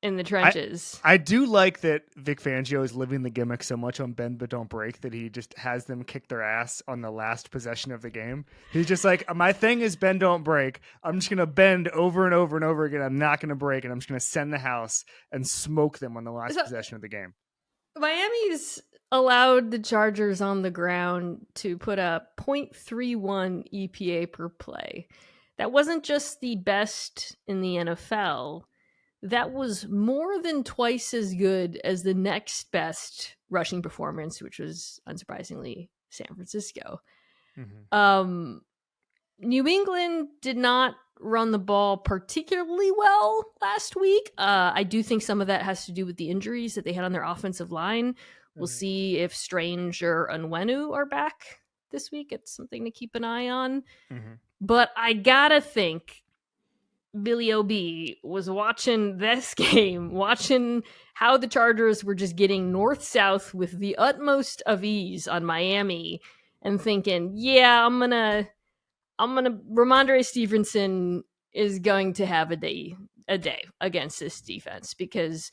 in the trenches. I do like that Vic Fangio is living the gimmick so much on bend but don't break that he just has them kick their ass on the last possession of the game. He's just like, my thing is bend don't break. I'm just going to bend over and over and over again. I'm not going to break, and I'm just going to send the house and smoke them on the last possession of the game. Miami's allowed the Chargers on the ground to put a 0.31 EPA per play. That wasn't just the best in the NFL. That was more than twice as good as the next best rushing performance, which was unsurprisingly San Francisco. New England did not run the ball particularly well last week. I do think some of that has to do with the injuries that they had on their offensive line. We'll see if Strange or Onwenu are back this week. It's something to keep an eye on. But I gotta think Billy O.B. was watching this game, watching how the Chargers were just getting north-south with the utmost of ease on Miami and thinking, yeah, I'm gonna Ramondre Stevenson is going to have a day against this defense because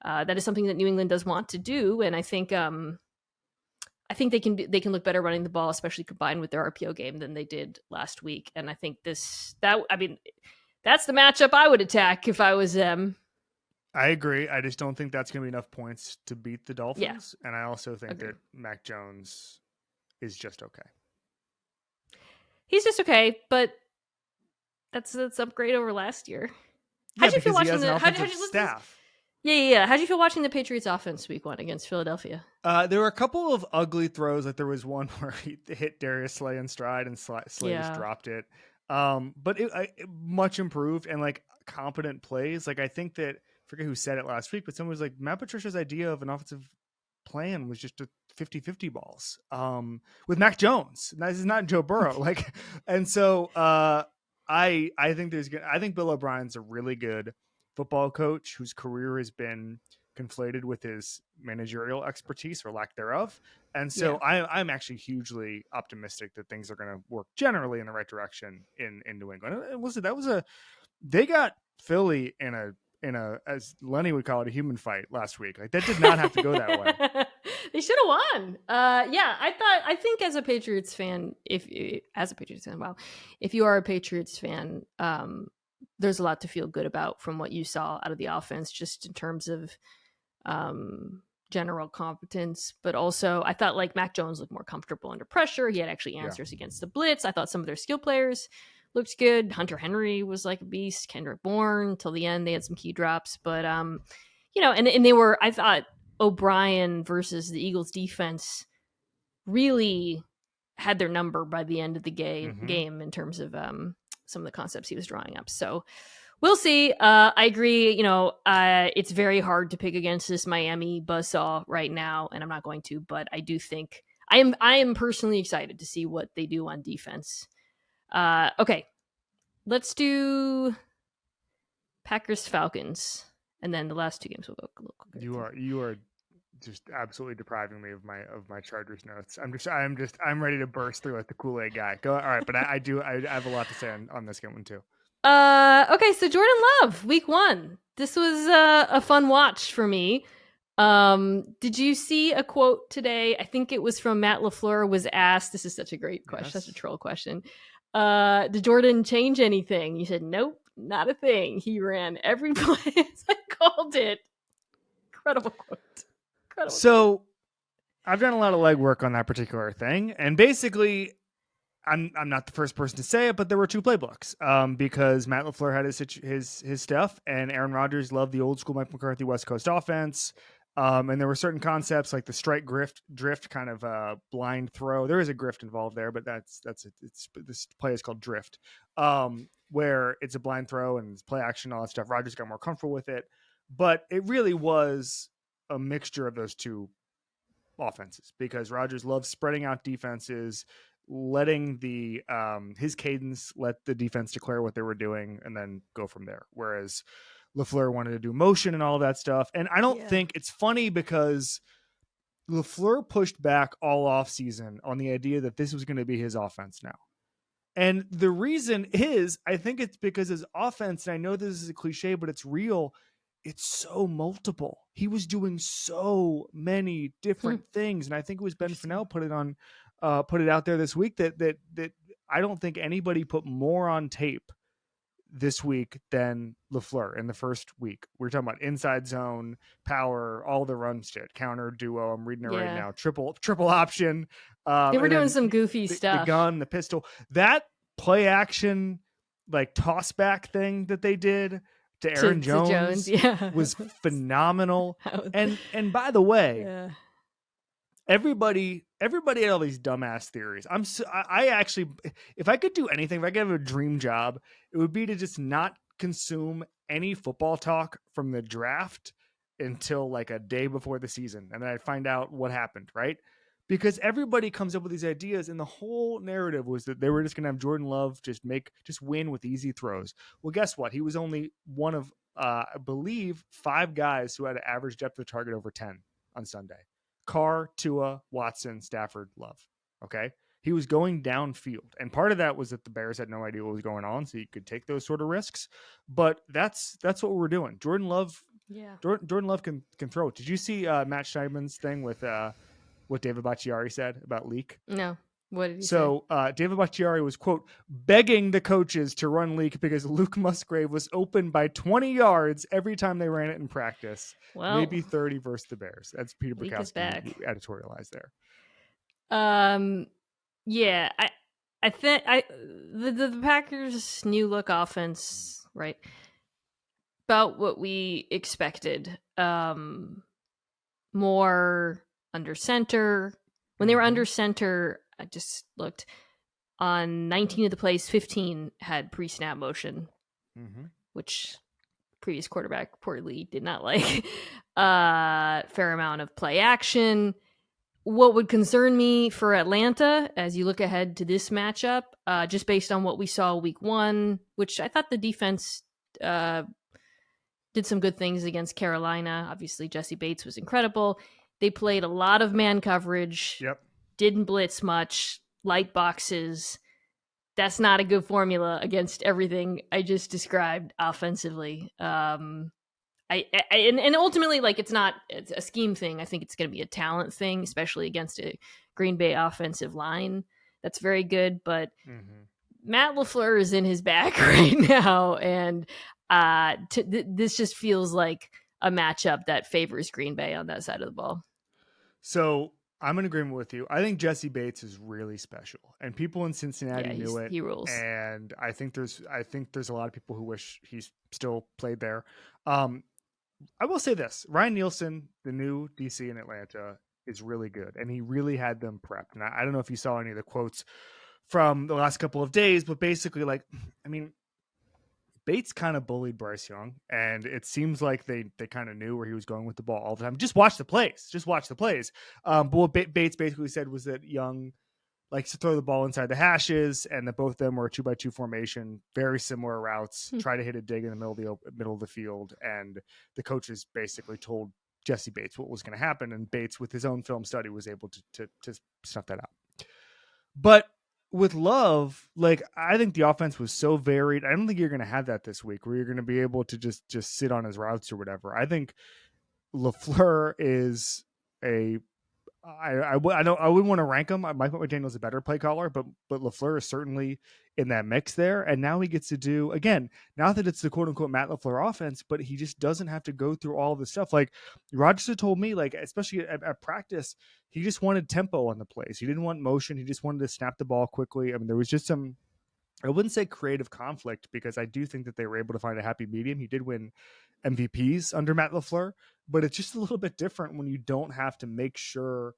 that is something that New England does want to do, and I think they can look better running the ball, especially combined with their RPO game than they did last week. And I think that's the matchup I would attack if I was them. I agree. I just don't think that's going to be enough points to beat the Dolphins. Yeah. And I also think that Mac Jones is just okay. He's just okay, but that's upgrade over last year. How'd you feel watching the staff? Yeah. How'd you feel watching the Patriots offense week 1 against Philadelphia? There were a couple of ugly throws. Like there was one where he hit Darius Slay in stride and Slay just dropped it. But it much improved and like competent plays. Like I think that, I forget who said it last week, but someone was like, Matt Patricia's idea of an offensive plan was just a 50-50 balls with Mac Jones. This is not Joe Burrow. And so I think Bill O'Brien's a really good football coach whose career has been conflated with his managerial expertise or lack thereof. And so I'm actually hugely optimistic that things are going to work generally in the right direction in New England. And listen, they got Philly in as Lenny would call it, a human fight last week. Like that did not have to go that way. They should have won. I think as a Patriots fan, if you are a Patriots fan, there's a lot to feel good about from what you saw out of the offense, just in terms of general competence. But also, I thought like Mac Jones looked more comfortable under pressure. He had actually answers against the blitz. I thought some of their skill players looked good. Hunter Henry was like a beast. Kendrick Bourne till the end, they had some key drops, but and they were. I thought O'Brien versus the Eagles defense really had their number by the end of the game in terms of some of the concepts he was drawing up. So we'll see. I agree. It's very hard to pick against this Miami buzzsaw right now, and I'm not going to, but I do think I am personally excited to see what they do on defense. Okay, let's do Packers Falcons, and then the last two games will go. You are just absolutely depriving me of my Chargers notes. I'm ready to burst through like the Kool-Aid guy. Go all right, but I have a lot to say on this game one too. Okay, so Jordan Love, week 1. This was a fun watch for me. Did you see a quote today? I think it was from Matt LaFleur, was asked, this is such a great question, such a troll question. Did Jordan change anything? He said, nope, not a thing. He ran every play as I called it. Incredible quote. So I've done a lot of legwork on that particular thing, and basically I'm not the first person to say it, but there were two playbooks because Matt LaFleur had his stuff, and Aaron Rodgers loved the old school Mike McCarthy West Coast offense. And there were certain concepts like the strike drift kind of blind throw. There is a grift involved there, but this play is called drift, where it's a blind throw and it's play action, all that stuff. Rodgers got more comfortable with it, but it really was a mixture of those two offenses because Rodgers loves spreading out defenses, letting the his cadence let the defense declare what they were doing and then go from there. Whereas LaFleur wanted to do motion and all of that stuff. And I don't think it's funny because LaFleur pushed back all off season on the idea that this was going to be his offense now. And the reason is, I think it's because his offense, and I know this is a cliche, but it's real. It's so multiple. He was doing so many different things. And I think it was Ben Fennell put it out there this week that I don't think anybody put more on tape this week than LaFleur in the first week. We're talking about inside zone, power, all the run shit, counter, duo. I'm reading it right now. Triple option. They were doing some goofy stuff. The gun, the pistol, that play action, like toss back thing that they did to Aaron Jones was phenomenal. And by the way, everybody had all these dumbass theories. I actually, if I could do anything, if I could have a dream job, it would be to just not consume any football talk from the draft until like a day before the season. And then I'd find out what happened, right? Because everybody comes up with these ideas, and the whole narrative was that they were just going to have Jordan Love just win with easy throws. Well, guess what? He was only one of, I believe, 5 guys who had an average depth of target over 10 on Sunday. Carr, Tua, Watson, Stafford, Love. Okay? He was going downfield. And part of that was that the Bears had no idea what was going on, so you could take those sort of risks. But that's what we're doing. Jordan Love can throw. Did you see Matt Schneidman's thing with what David Bakhtiari said about Leak? No. What did he say? So David Bakhtiari was, quote, begging the coaches to run Leak because Luke Musgrave was open by 20 yards every time they ran it in practice. Well, maybe 30 versus the Bears. That's Peter Bukowski who editorialized there. Yeah, I think the Packers' new look offense, right? About what we expected. More under center. When they were under center, I just looked on 19 of the plays, 15 had pre-snap motion, which previous quarterback reportedly did not like. Fair amount of play action. What would concern me for Atlanta as you look ahead to this matchup, just based on what we saw week 1, which I thought the defense did some good things against Carolina. Obviously, Jesse Bates was incredible. They played a lot of man coverage. Yep. Didn't blitz much, light boxes. That's not a good formula against everything I just described offensively. And ultimately, like, it's a scheme thing. I think it's going to be a talent thing, especially against a Green Bay offensive line that's very good. But Matt LaFleur is in his bag right now, and this just feels like a matchup that favors Green Bay on that side of the ball. So I'm in agreement with you. I think Jesse Bates is really special, and people in Cincinnati knew it. He rules. And I think there's a lot of people who wish he's still played there. I will say this: Ryan Nielsen, the new DC in Atlanta, is really good, and he really had them prepped. And I don't know if you saw any of the quotes from the last couple of days, but basically, like, I mean, Bates kind of bullied Bryce Young, and it seems like they kind of knew where he was going with the ball all the time. Just watch the plays. But what Bates basically said was that Young likes to throw the ball inside the hashes, and that both of them were a 2-by-2 formation, very similar routes, try to hit a dig in the middle of the field. And the coaches basically told Jesse Bates what was going to happen, and Bates, with his own film study, was able to snuff that out. But with Love, like, I think the offense was so varied. I don't think you're going to have that this week, where you're going to be able to just sit on his routes or whatever. I think LaFleur is I wouldn't want to rank him. Mike McDaniel's a better play caller, but LaFleur is certainly in that mix there. And now he gets to do, again, now that it's the quote unquote Matt LaFleur offense, but he just doesn't have to go through all this stuff. Like Rodgers had told me, like, especially at practice, he just wanted tempo on the plays. He didn't want motion. He just wanted to snap the ball quickly. I mean, there was just some, I wouldn't say creative conflict, because I do think that they were able to find a happy medium. He did win MVPs under Matt LaFleur, but it's just a little bit different when you don't have to make sure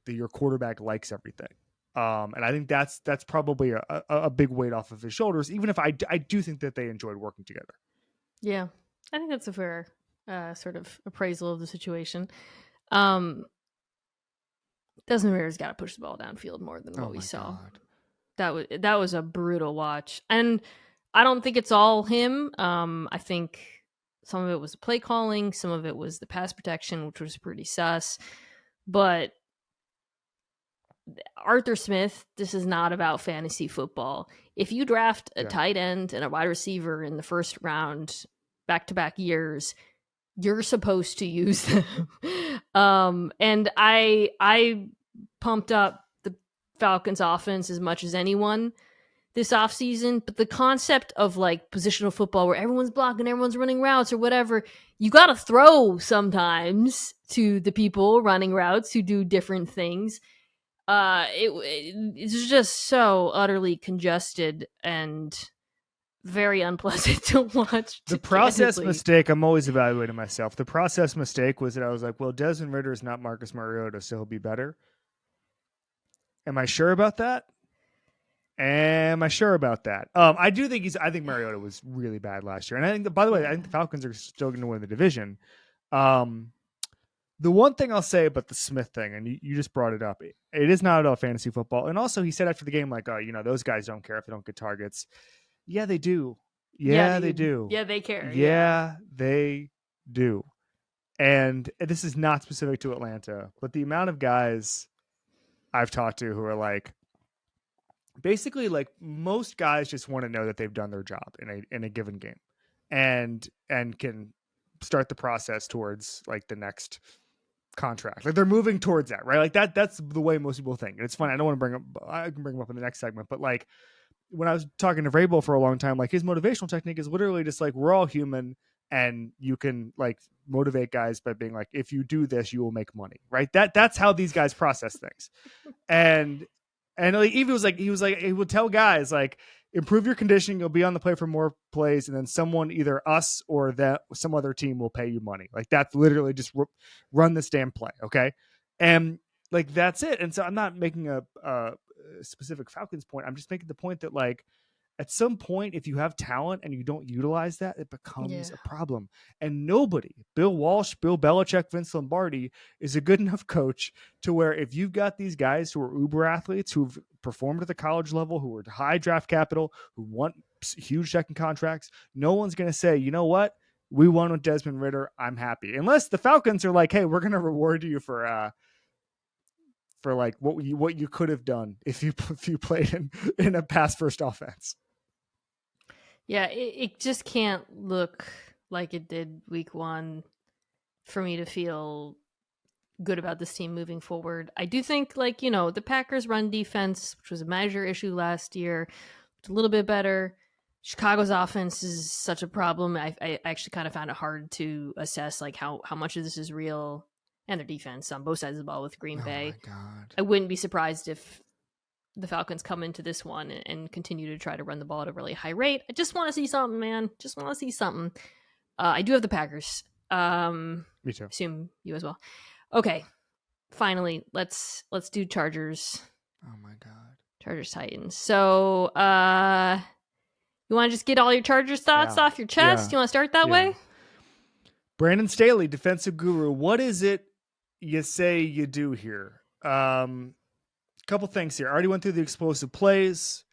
that your quarterback likes everything. And I think that's probably a big weight off of his shoulders, even if I do think that they enjoyed working together. Yeah, I think that's a fair sort of appraisal of the situation. Desmond Ritter's got to push the ball downfield more than what we saw. God. That was a brutal watch. And I don't think it's all him. I think some of it was the play calling, some of it was the pass protection, which was pretty sus. But Arthur Smith, this is not about fantasy football. If you draft a tight end and a wide receiver in the first round, back-to-back years, you're supposed to use them. And I pumped up the Falcons offense as much as anyone this offseason, but the concept of like positional football where everyone's blocking, everyone's running routes or whatever, you got to throw sometimes to the people running routes who do different things. It's just so utterly congested and very unpleasant to watch. The process mistake, I'm always evaluating myself. The process mistake was that I was like, well, Desmond Ridder is not Marcus Mariota, so he'll be better. Am I sure about that? I think Mariota was really bad last year. And I think, by the way, I think the Falcons are still going to win the division. The one thing I'll say about the Smith thing, and you just brought it up, it is not about fantasy football. And also he said after the game, like, oh, those guys don't care if they don't get targets. Yeah, they do. Yeah, they do. Yeah, they care. Yeah, they do. And this is not specific to Atlanta, but the amount of guys I've talked to who are like, basically, like, most guys just want to know that they've done their job in a given game and can start the process towards like the next contract. Like, they're moving towards that, right? Like that's the way most people think. And it's funny. I don't want to I can bring them up in the next segment, but like when I was talking to Vrabel for a long time, like his motivational technique is literally just like, we're all human, and you can like motivate guys by being like, if you do this, you will make money, right? That's how these guys process things. And like, even he would tell guys like, improve your conditioning, you'll be on the play for more plays, and then someone, either us or some other team, will pay you money. Like, that's literally just run this damn play, okay? And like, that's it. And so I'm not making a specific Falcons point. I'm just making the point that, like, at some point, if you have talent and you don't utilize that, it becomes a problem. And nobody, Bill Walsh, Bill Belichick, Vince Lombardi, is a good enough coach to where if you've got these guys who are uber athletes, who've performed at the college level, who are high draft capital, who want huge second contracts, no one's going to say, you know what, we won with Desmond Ridder, I'm happy. Unless the Falcons are like, hey, we're going to reward you for like what you could have done if you played in a pass first offense. Yeah, it just can't look like it did week 1 for me to feel good about this team moving forward. I do think, the Packers' run defense, which was a major issue last year, it's a little bit better. Chicago's offense is such a problem. I actually kind of found it hard to assess how much of this is real, and their defense on both sides of the ball with Green Bay. My God. I wouldn't be surprised if the Falcons come into this one and continue to try to run the ball at a really high rate. I just want to see something, man. Just want to see something. I do have the Packers. Me too. Assume you as well. Okay. Finally, let's do Chargers. Oh my God. Chargers Titans. So, you want to just get all your Chargers thoughts off your chest? Yeah. You want to start that way? Brandon Staley, defensive guru. What is it you say you do here? Couple things here. I already went through the explosive plays.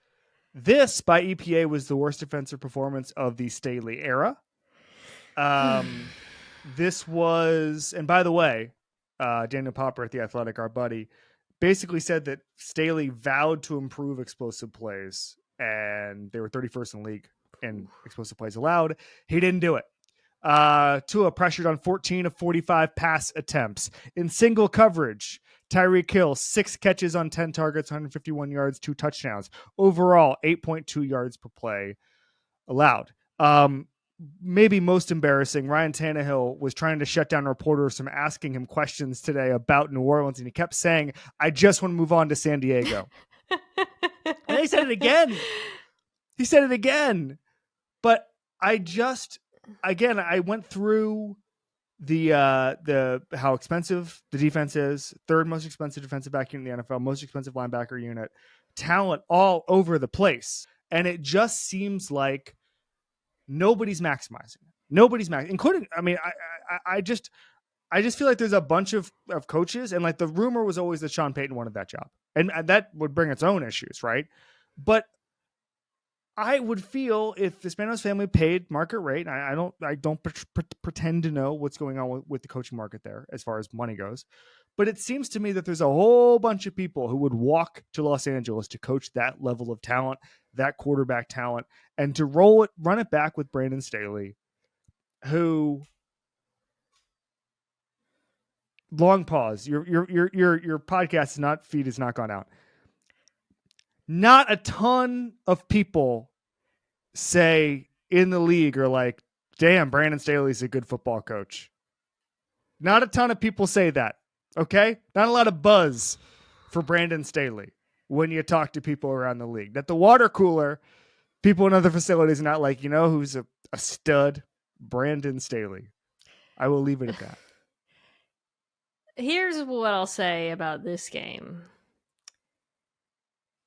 This, by EPA, was the worst defensive performance of the Staley era. This was, and by the way, Daniel Popper at The Athletic, our buddy, basically said that Staley vowed to improve explosive plays, and they were 31st in the league in explosive plays allowed. He didn't do it. Tua pressured on 14 of 45 pass attempts. In single coverage, Tyreek Hill, 6 catches on 10 targets, 151 yards, 2 touchdowns. Overall, 8.2 yards per play allowed. Maybe most embarrassing, Ryan Tannehill was trying to shut down reporters from asking him questions today about New Orleans, and he kept saying, I just want to move on to San Diego. And he said it again. But I went through the how expensive the defense is, 3rd most expensive defensive back unit in the NFL, most expensive linebacker unit, talent all over the place. And it just seems like nobody's maximizing it. Including, I just feel like there's a bunch of coaches, and the rumor was always that Sean Payton wanted that job, and that would bring its own issues, right? But I would feel if the Spanos family paid market rate, I don't pretend to know what's going on with the coaching market there as far as money goes, but it seems to me that there's a whole bunch of people who would walk to Los Angeles to coach that level of talent, that quarterback talent, and to run it back with Brandon Staley, who, long pause, your podcast feed has not gone out. Not a ton of people say in the league are like, damn, Brandon Staley's a good football coach. Not a ton of people say that. Okay? Not a lot of buzz for Brandon Staley when you talk to people around the league. At the water cooler, people in other facilities are not like, who's a stud? Brandon Staley. I will leave it at that. Here's what I'll say about this game.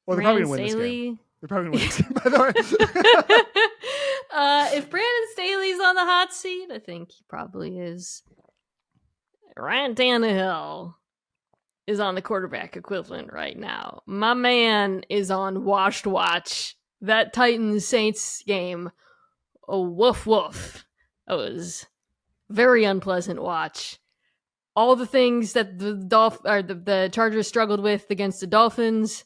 Well, they're probably going to win this game. They're probably going to win this game, by the way. If Brandon Staley's on the hot seat, I think he probably is. Ryan Tannehill is on the quarterback equivalent right now. My man is on washed watch. That Titans-Saints game, woof woof. That was very unpleasant watch. All the things that the Chargers struggled with against the Dolphins,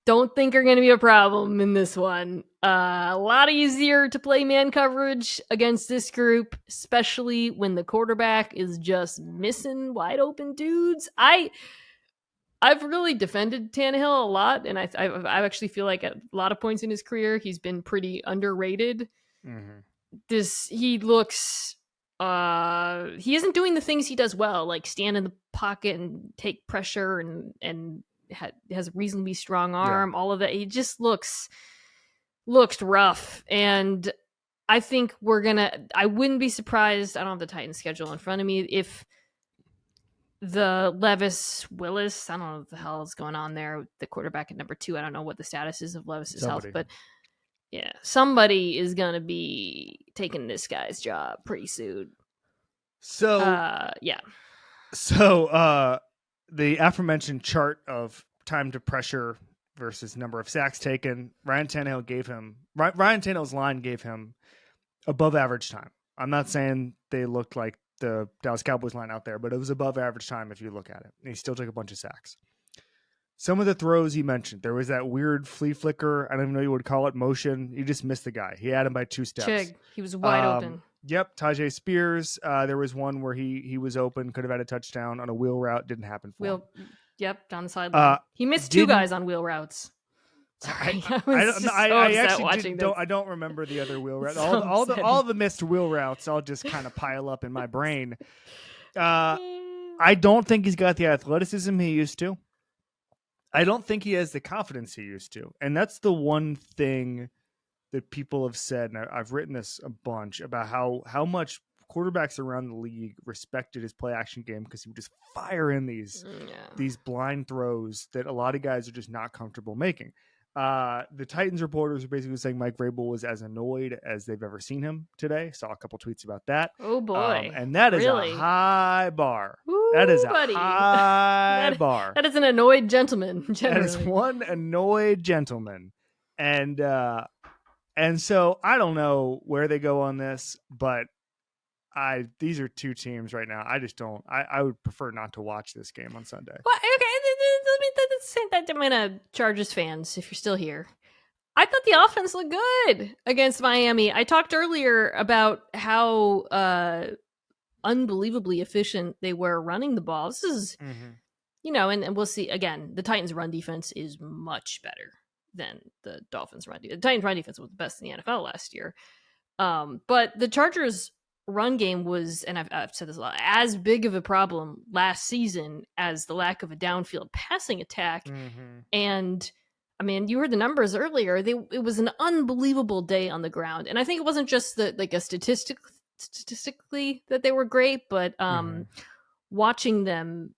don't think are going to be a problem in this one. A lot easier to play man coverage against this group, especially when the quarterback is just missing wide open dudes. I've really defended Tannehill a lot, and I actually feel like at a lot of points in his career he's been pretty underrated. Mm-hmm. He looks he isn't doing the things he does well, like stand in the pocket and take pressure and has a reasonably strong arm. All of that. He just looks rough, and I think I wouldn't be surprised. I don't have the Titans schedule in front of me. If the Levis Willis, I don't know what the hell is going on there, the quarterback at number 2. I don't know what the status is of Levis's health, but yeah, somebody is going to be taking this guy's job pretty soon. So, yeah. So, the aforementioned chart of time to pressure versus number of sacks taken, Ryan Tannehill's line gave him above average time. I'm not saying they looked like the Dallas Cowboys line out there, but it was above average time if you look at it. And he still took a bunch of sacks. Some of the throws he mentioned, there was that weird flea flicker, I don't even know you would call it, motion. You just missed the guy. He had him by 2 steps. Chig, he was wide open. Yep, Tajay Spears. There was one where he was open, could have had a touchdown on a wheel route, didn't happen for him. Yep, down the sideline. He missed two guys on wheel routes. Sorry, I was just so upset watching this. I don't remember the other wheel routes. All the missed wheel routes, all just kind of pile up in my brain. I don't think he's got the athleticism he used to. I don't think he has the confidence he used to, and that's the one thing that people have said, and I've written this a bunch about how much quarterbacks around the league respected his play action game because he would just fire in these blind throws that a lot of guys are just not comfortable making. The Titans reporters are basically saying Mike Vrabel was as annoyed as they've ever seen him today. Saw a couple tweets about that. Oh boy. And that is a high bar. Ooh, that is a buddy. high bar. That is an annoyed gentleman. Generally. That is one annoyed gentleman. And so I don't know where they go on this, but these are two teams right now. I just don't. I would prefer not to watch this game on Sunday. Well, okay, let's say that to Mina Chargers fans, if you're still here. I thought the offense looked good against Miami. I talked earlier about how unbelievably efficient they were running the ball. This is, and we'll see. Again, the Titans' run defense is much better than the Dolphins' run defense. The Titans' run defense was the best in the NFL last year. But the Chargers' run game was, and I've said this a lot, as big of a problem last season as the lack of a downfield passing attack. And I mean, you heard the numbers earlier. It was an unbelievable day on the ground, and I think it wasn't just statistically that they were great, but watching them,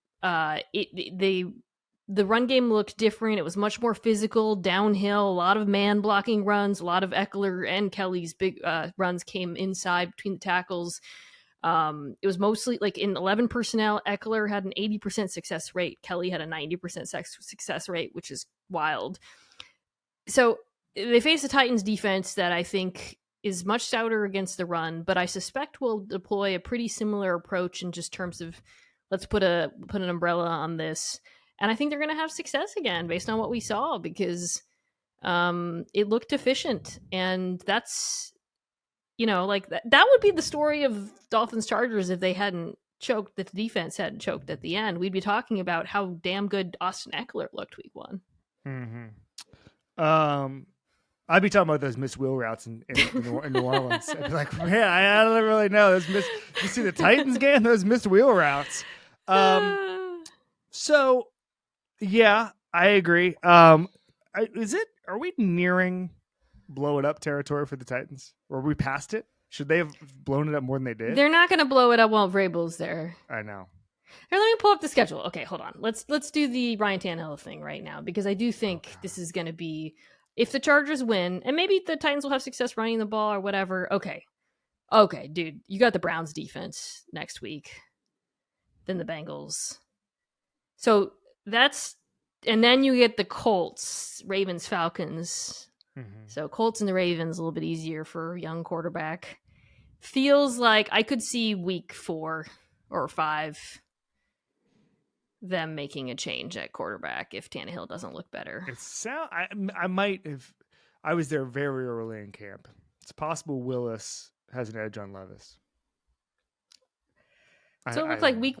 the run game looked different. It was much more physical, downhill, a lot of man blocking runs, a lot of Eckler and Kelly's big runs came inside between the tackles. It was mostly like in 11 personnel, Eckler had an 80% success rate. Kelly had a 90% success rate, which is wild. So they face a Titans defense that I think is much stouter against the run, but I suspect will deploy a pretty similar approach in just terms of let's put an umbrella on this. And I think they're going to have success again based on what we saw because it looked efficient. And that's, like that would be the story of Dolphins Chargers if they hadn't choked, if the defense hadn't choked at the end. We'd be talking about how damn good Austin Eckler looked week one. I'd be talking about those missed wheel routes in New Orleans. I'd be like, man, I don't really know. You see the Titans game? Those missed wheel routes. So, yeah, I agree. Are we nearing blow it up territory for the Titans? Or are we past it? Should they have blown it up more than they did? They're not going to blow it up while Vrabel's there. I know. Here, let me pull up the schedule. Okay, hold on. Let's do the Ryan Tannehill thing right now because I do think this is going to be, if the Chargers win, and maybe the Titans will have success running the ball or whatever. Okay, dude, you got the Browns defense next week, then the Bengals. So that's, and then you get the Colts, Ravens, Falcons. So Colts and the Ravens a little bit easier for a young quarterback. Feels like I could see week 4 or 5 them making a change at quarterback if Tannehill doesn't look better. I might have. I was there very early in camp. It's possible Willis has an edge on Levis. So it looked like week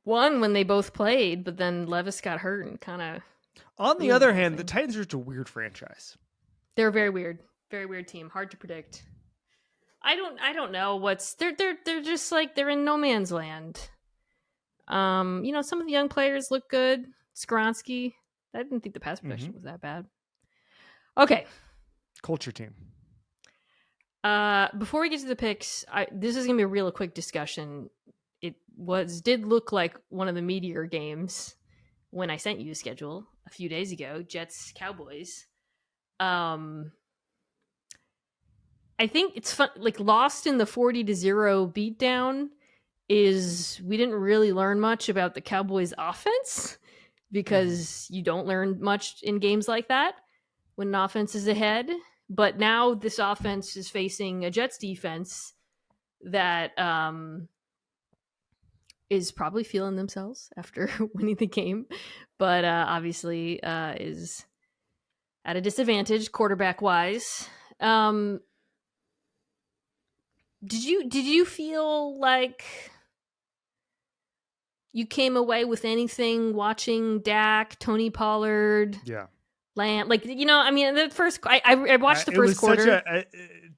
1 when they both played, but then Levis got hurt and kind of. On the other hand, the Titans are just a weird franchise. They're a very weird team. Hard to predict. I don't know what's they're just like they're in no man's land. Some of the young players look good. Skronsky. I didn't think the pass protection was that bad. Okay. Culture team. Before we get to the picks, this is gonna be a real quick discussion. It did look like one of the meteor games when I sent you the schedule a few days ago. Jets Cowboys. I think it's fun. Like lost in the 40-0 beatdown is we didn't really learn much about the Cowboys offense because you don't learn much in games like that when an offense is ahead. But now this offense is facing a Jets defense that is probably feeling themselves after winning the game, but obviously is at a disadvantage quarterback wise. Did you feel like you came away with anything watching Dak, Tony Pollard, Yeah. Lamb? Like, I mean, the first I watched the first quarter. Such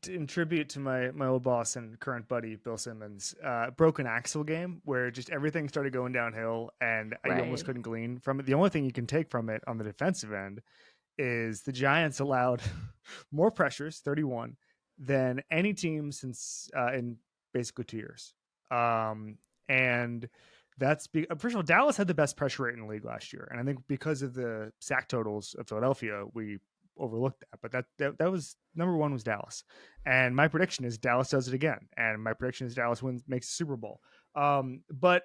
in tribute to my old boss and current buddy Bill Simmons, broken axle game where just everything started going downhill and I almost couldn't glean from it. The only thing you can take from it on the defensive end is the Giants allowed more pressures, 31, than any team since in basically 2 years. And that's first of all, Dallas had the best pressure rate in the league last year, and I think because of the sack totals of Philadelphia, we overlooked that. But that was number one was Dallas, and my prediction is Dallas does it again, and my prediction is Dallas makes the Super Bowl. But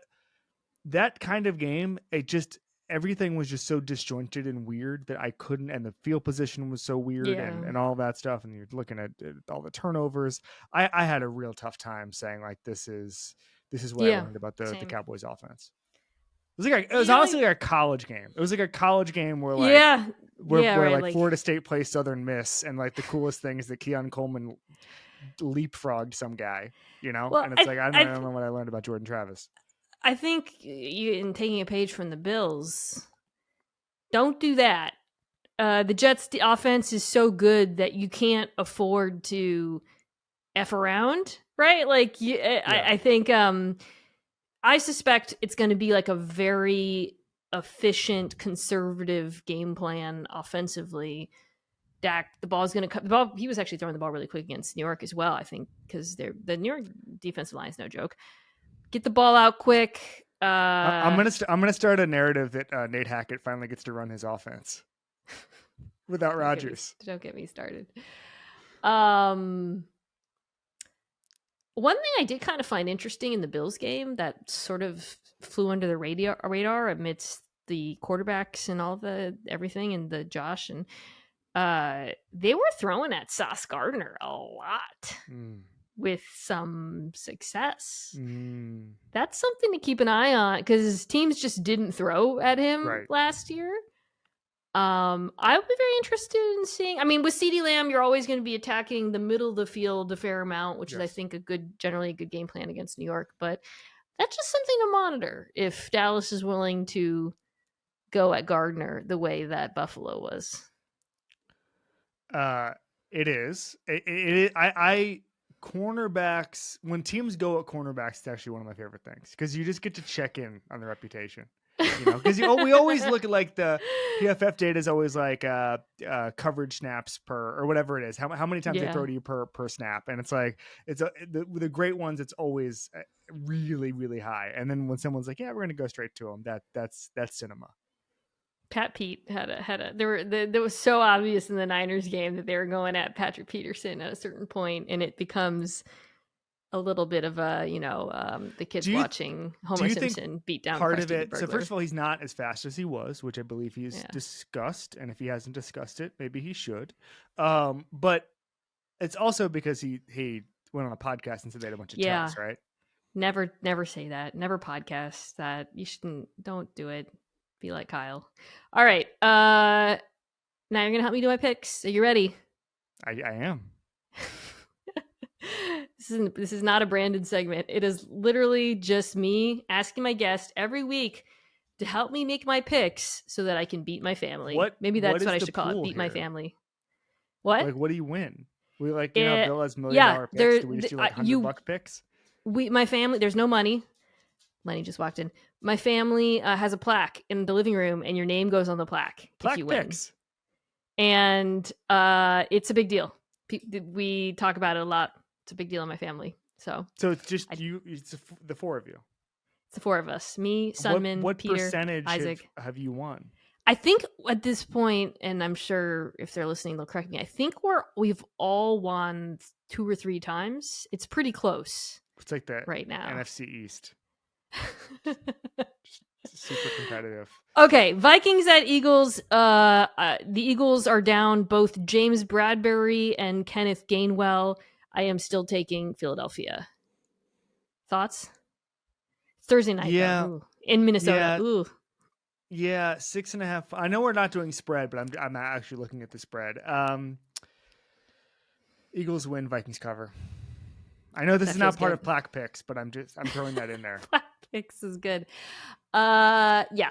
that kind of game, everything was just so disjointed and weird that I couldn't, and the field position was so weird and all that stuff. And you're looking at all the turnovers. I had a real tough time saying like, this is what I learned about the Cowboys offense. It was honestly like a college game. It was like a college game where like Florida State plays Southern Miss, and like the coolest thing is that Keon Coleman leapfrogged some guy, and it's I don't know what I learned about Jordan Travis. I think in taking a page from the Bills, don't do that. The Jets' offense is so good that you can't afford to F around, right? Like, I think I suspect it's going to be like a very efficient, conservative game plan offensively. Dak, the ball is going to cut the ball. He was actually throwing the ball really quick against New York as well, I think, because the New York defensive line is no joke. Get the ball out quick. I'm gonna start a narrative that Nate Hackett finally gets to run his offense without Rodgers. Don't get me started. One thing I did kind of find interesting in the Bills game that sort of flew under the radar amidst the quarterbacks and all everything and the Josh, and they were throwing at Sauce Gardner a lot. With some success. That's something to keep an eye on because teams just didn't throw at him last year. I would be very interested in seeing. I mean, with CeeDee Lamb, you're always going to be attacking the middle of the field a fair amount, which is, I think, generally a good game plan against New York. But that's just something to monitor if Dallas is willing to go at Gardner the way that Buffalo was. It is. Cornerbacks, when teams go at cornerbacks, it's actually one of my favorite things because you just get to check in on the reputation. Because we always look at like the PFF data is always like coverage snaps per or whatever it is. How many times they throw to you per snap, and it's like the great ones. It's always really really high, and then when someone's like, "Yeah, we're gonna go straight to them," that's cinema. Pat Pete had a there was so obvious in the Niners game that they were going at Patrick Peterson at a certain point, and it becomes a little bit of a the kids watching Homer Simpson beat down part of it. So first of all, he's not as fast as he was, which I believe he's discussed, and if he hasn't discussed it, maybe he should. But it's also because he went on a podcast and said they had a bunch of tells, right? Never say that. Never podcast that. You shouldn't. Don't do it. Be like Kyle. All right. Now you're gonna help me do my picks. Are you ready? I am. This is not a branded segment. It is literally just me asking my guest every week to help me make my picks so that I can beat my family. Maybe that's what I should call it. Beat my family. What? Like, what do you win? We Bill has $1 million picks. Do we just do like $100 picks? My family. There's no money. Lenny just walked in. My family has a plaque in the living room, and your name goes on the plaque if you win. Picks. And it's a big deal. We talk about it a lot. It's a big deal in my family. So it's just you. It's the four of you. It's the four of us. Me, Sunman, what Peter, percentage Isaac. have you won? I think at this point, and I'm sure if they're listening, they'll correct me. I think we've all won 2 or 3 times. It's pretty close. It's like that right now. NFC East. Just super competitive. Okay, Vikings at Eagles. The Eagles are down both James Bradbury and Kenneth Gainwell. I am still taking Philadelphia. Thoughts? Thursday night, though, in Minnesota. Ooh. Yeah, 6.5. I know we're not doing spread, but I'm actually looking at the spread. Eagles win, Vikings cover. I know this That is not feels part good. of Plaque Picks, but I'm throwing that in there. Picks is good. Yeah.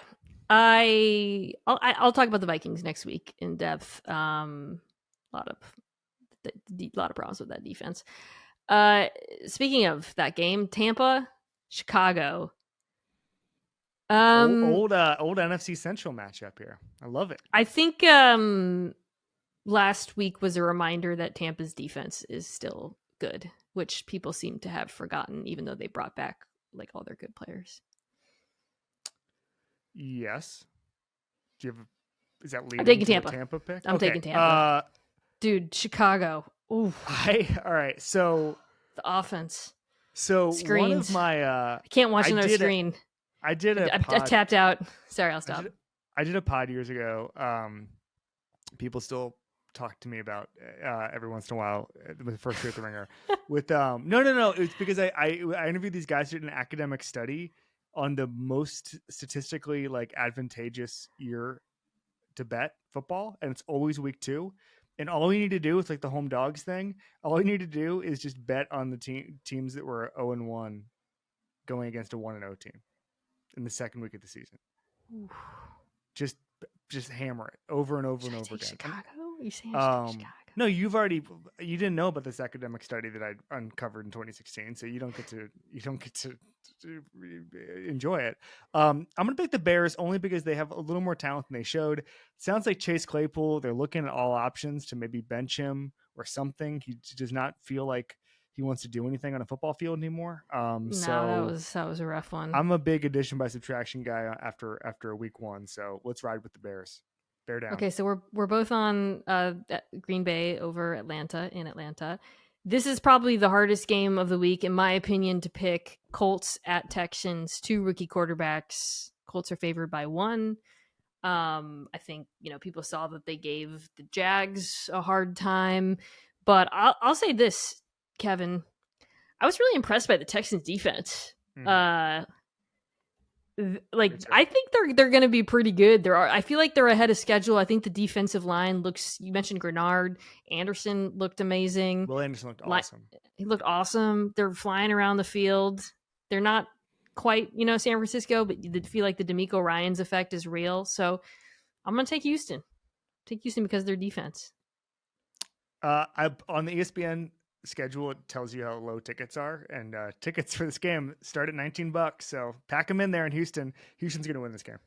I'll talk about the Vikings next week in depth. A lot of problems with that defense. Speaking of that game, Tampa, Chicago. Old NFC Central matchup here. I love it. I think last week was a reminder that Tampa's defense is still good, which people seem to have forgotten, even though they brought back like all their good players. Yes. Do you have? Is that leading I'm taking to Tampa. a Tampa pick? I'm taking Tampa. Dude, Chicago. Ooh. All right. So the offense. So Screens. one of my I can't watch another screen. I tapped out. Sorry, I'll stop. I did a pod years ago. People still talk to me about every once in a while with the first year at the Ringer. With no. It's because I interviewed these guys who did an academic study on the most statistically like advantageous year to bet football, and it's always week 2. And all you need to do is like the home dogs thing. All you need to do is just bet on the teams that were 0-1 going against a 1-0 team in the second week of the season. Oof. Just hammer it over and over and over again. Chicago? You saying Chicago? No, you didn't know about this academic study that I uncovered in 2016, so you don't get to enjoy it. I'm gonna pick the Bears only because they have a little more talent than they showed. It sounds like Chase Claypool, they're looking at all options to maybe bench him or something. He does not feel like he wants to do anything on a football field anymore. So that was a rough one. I'm a big addition by subtraction guy after week 1, so let's ride with the Bears. Bear down. Okay, so we're both on Green Bay over Atlanta in Atlanta. This is probably the hardest game of the week, in my opinion, to pick. Colts at Texans, 2 rookie quarterbacks. Colts are favored by 1. I think people saw that they gave the Jags a hard time, but I'll say this, Kevin. I was really impressed by the Texans defense. Mm-hmm. I think they're going to be pretty good. I feel like they're ahead of schedule. I think the defensive line looks. You mentioned Grenard. Anderson looked amazing. Will Anderson looked awesome. He looked awesome. They're flying around the field. They're not quite San Francisco, but I feel like the D'Amico Ryans effect is real. So I'm going to take Houston. Because of their defense. On the ESPN schedule, it tells you how low tickets are, and tickets for this game start at $19, so pack them in there in Houston. Houston's going to win this game.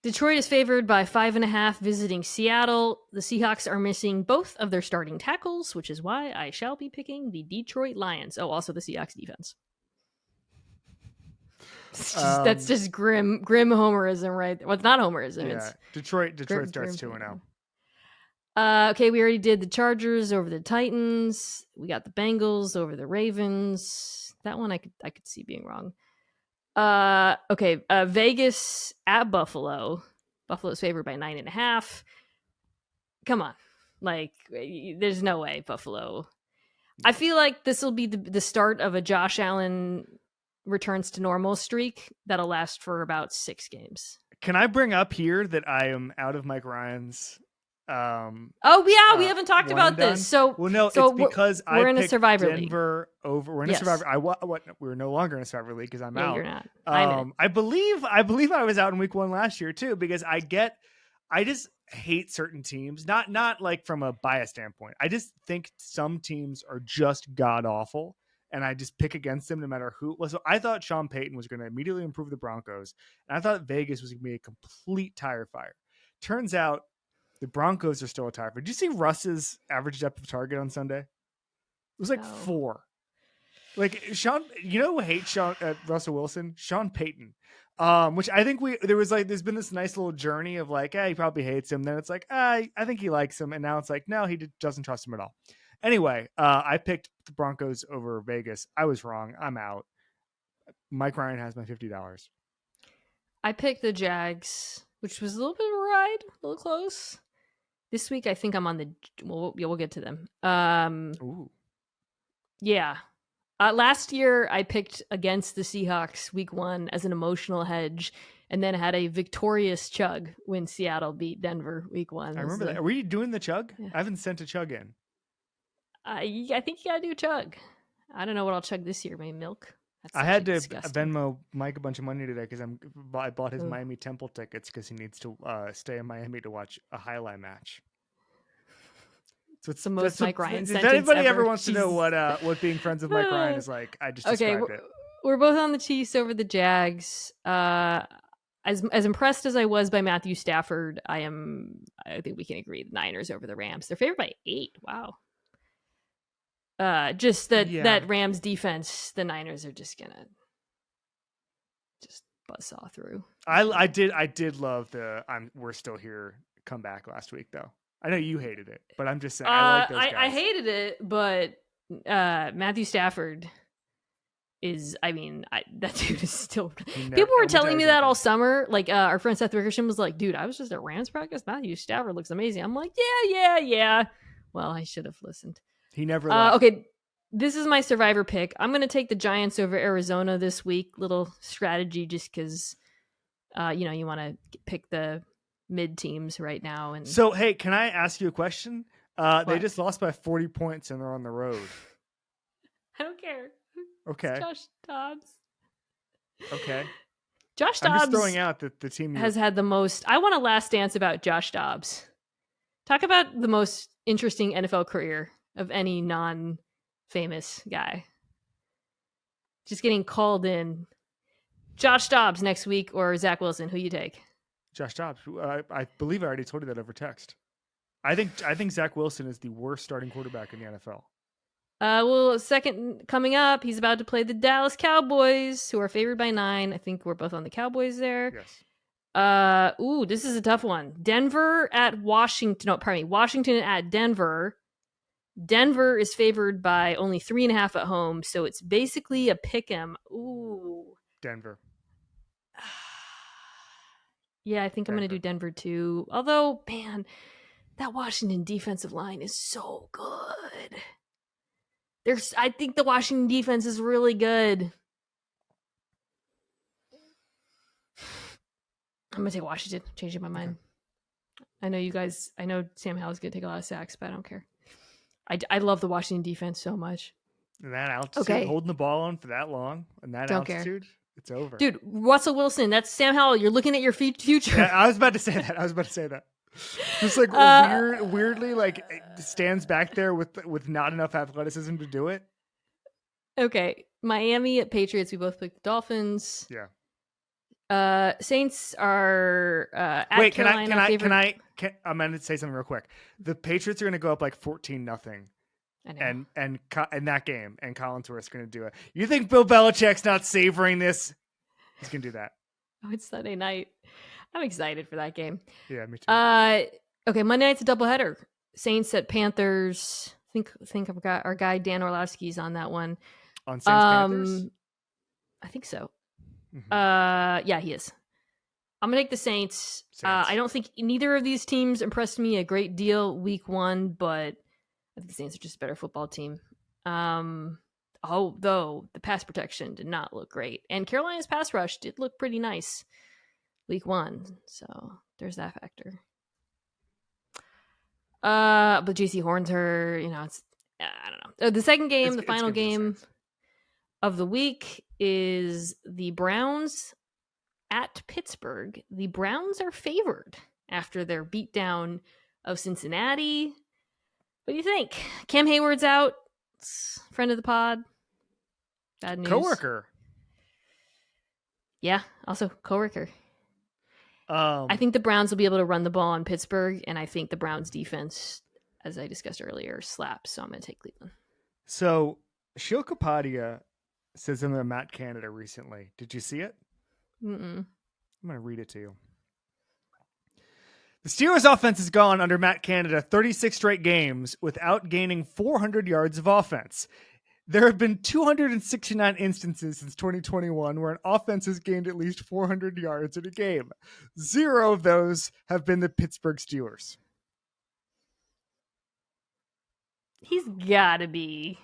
Detroit is favored by 5.5 visiting Seattle. The Seahawks are missing both of their starting tackles, which is why I shall be picking the Detroit Lions. Oh, also the Seahawks defense. That's just grim homerism, right? Well, it's not homerism. Yeah. It's Detroit starts 2-0. Okay, we already did the Chargers over the Titans. We got the Bengals over the Ravens. That one I could see being wrong. Okay, Vegas at Buffalo. Buffalo's favored by 9.5. Come on, there's no way Buffalo. I feel like this will be the start of a Josh Allen returns to normal streak that'll last for about 6 games. Can I bring up here that I am out of Mike Ryan's? We haven't talked about this. So it's because we're in a Survivor Denver league. Over. We're in a Survivor. We're no longer in a Survivor league because I'm out. You're not. I believe I was out in week 1 last year too, because I just hate certain teams. Not like from a bias standpoint. I just think some teams are just god awful, and I just pick against them no matter who. So I thought Sean Payton was going to immediately improve the Broncos, and I thought Vegas was going to be a complete tire fire. Turns out the Broncos are still a tire fire. Did you see Russ's average depth of target on Sunday? It was 4. Sean, who hates Russell Wilson? Sean Payton. Which I think there's been this nice little journey of he probably hates him. Then it's I think he likes him. And now it's no, he doesn't trust him at all. Anyway, I picked the Broncos over Vegas. I was wrong. I'm out. Mike Ryan has my $50. I picked the Jags, which was a little bit of a ride, a little close. This week, I think I'm on we'll get to them. Ooh. Yeah. Last year, I picked against the Seahawks week 1 as an emotional hedge, and then had a victorious chug when Seattle beat Denver week 1. I remember that. Are we doing the chug? Yeah. I haven't sent a chug in. I think you gotta do a chug. I don't know what I'll chug this year. Maybe milk. That's I had to disgusting. Venmo Mike a bunch of money today because I bought his Ooh. Miami Temple tickets because he needs to stay in Miami to watch a highlight match. So it's the most Mike Ryan if sentence anybody ever. ever wants to know what being friends with Mike Ryan is like, I just described it. We're both on the Chiefs over the Jags. As impressed as I was by Matthew Stafford, I think we can agree the Niners over the Rams. They're favored by 8. Wow. Just that Rams defense, the Niners are just gonna just buzzsaw through. I did love the we're still here comeback last week though. I know you hated it, but I'm just saying I like those guys. I hated it, but Matthew Stafford is, that dude is still. People were telling me that all summer. Like our friend Seth Wickersham was like, "Dude, I was just at Rams practice. Matthew Stafford looks amazing." I'm like, "Yeah." Well, I should have listened. He never left. Okay, this is my survivor pick. I'm going to take the Giants over Arizona this week. Little strategy just because, you want to pick the mid teams right now. And so, hey, can I ask you a question? They just lost by 40 points and they're on the road. I don't care. Okay. It's Josh Dobbs. Okay. Josh Dobbs I'm just throwing out that the team has had the most. I want a last dance about Josh Dobbs. Talk about the most interesting NFL career of any non-famous guy. Just getting called in. Josh Dobbs next week or Zach Wilson? Who you take? Josh Dobbs. I believe I already told you that over text. I think Zach Wilson is the worst starting quarterback in the NFL. Well, second coming up, he's about to play the Dallas Cowboys, who are favored by 9. I think we're both on the Cowboys there. Yes. This is a tough one. Denver at Washington. No, pardon me. Washington at Denver. Denver is favored by only 3.5 at home, so it's basically a pick 'em. Ooh. Denver. Yeah, I think I'm going to do Denver too. Although, man, that Washington defensive line is so good. I think the Washington defense is really good. I'm going to take Washington. Changing my mind. Okay. I know Sam Howell's going to take a lot of sacks, but I don't care. I love the Washington defense so much. And that altitude, holding the ball on for that long, and that don't altitude, care. It's over. Dude, Russell Wilson, that's Sam Howell. You're looking at your future. Yeah, I was about to say that. Just like weirdly, like stands back there with not enough athleticism to do it. Okay, Miami at Patriots. We both picked the Dolphins. Yeah. Saints are at Wait, Carolina. I'm going to say something real quick. The Patriots are going to go up like 14-0. And that game, and Collinsworth's going to do it. You think Bill Belichick's not savoring this? He's going to do that. Oh, it's Sunday night. I'm excited for that game. Yeah, me too. Okay, Monday night's a doubleheader. Saints at Panthers. I think I've got our guy Dan Orlovsky's on that one. On Saints Panthers? I think so. Mm-hmm. Yeah, he is. I'm gonna take the Saints. I don't think neither of these teams impressed me a great deal week 1, but I think the Saints are just a better football team. Though the pass protection did not look great, and Carolina's pass rush did look pretty nice week 1. So there's that factor. But JC Horn's her, it's I don't know. The second game, the final game of the week is the Browns at Pittsburgh. The Browns are favored after their beatdown of Cincinnati. What do you think? Cam Hayward's out. Friend of the pod. Bad news. Coworker. Yeah, also coworker. I think the Browns will be able to run the ball on Pittsburgh, and I think the Browns defense, as I discussed earlier, slaps. So I'm going to take Cleveland. So Shil Kapadia said something about Matt Canada recently. Did you see it? Mm-mm. I'm going to read it to you. The Steelers' offense has gone under Matt Canada 36 straight games without gaining 400 yards of offense. There have been 269 instances since 2021 where an offense has gained at least 400 yards in a game. 0 of those have been the Pittsburgh Steelers. He's got to be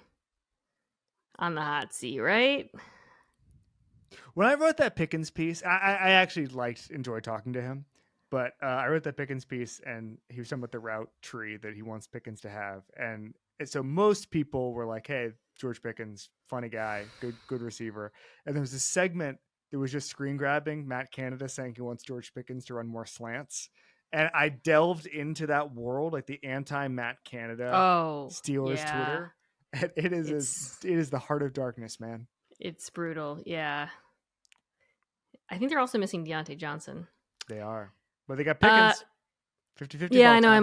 on the hot seat, right? When I wrote that Pickens piece, I actually enjoyed talking to him. But I wrote that Pickens piece, and he was talking about the route tree that he wants Pickens to have. And so most people were like, hey, George Pickens, funny guy, good receiver. And there was this segment that was just screen grabbing Matt Canada saying he wants George Pickens to run more slants. And I delved into that world, like the anti-Matt Canada Steelers Twitter. And it is the heart of darkness, man. It's brutal. Yeah. I think they're also missing Deontay Johnson. They are. But they got Pickens. 50-50. Yeah, I know. I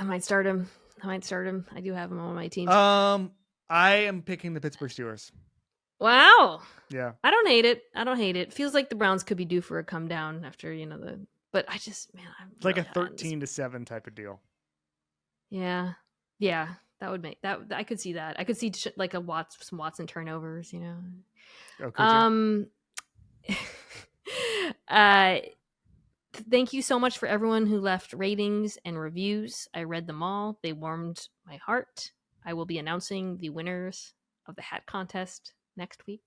might start him. I do have him on my team. I am picking the Pittsburgh Steelers. Wow. Yeah. I don't hate it. Feels like the Browns could be due for a come down after, but I just, man, it's like a 13-7 type of deal. Yeah. Yeah. That would make that. I could see that. I could see like some Watson turnovers, Oh, could you? Thank you so much for everyone who left ratings and reviews. I read them all. They warmed my heart. I will be announcing the winners of the hat contest next week.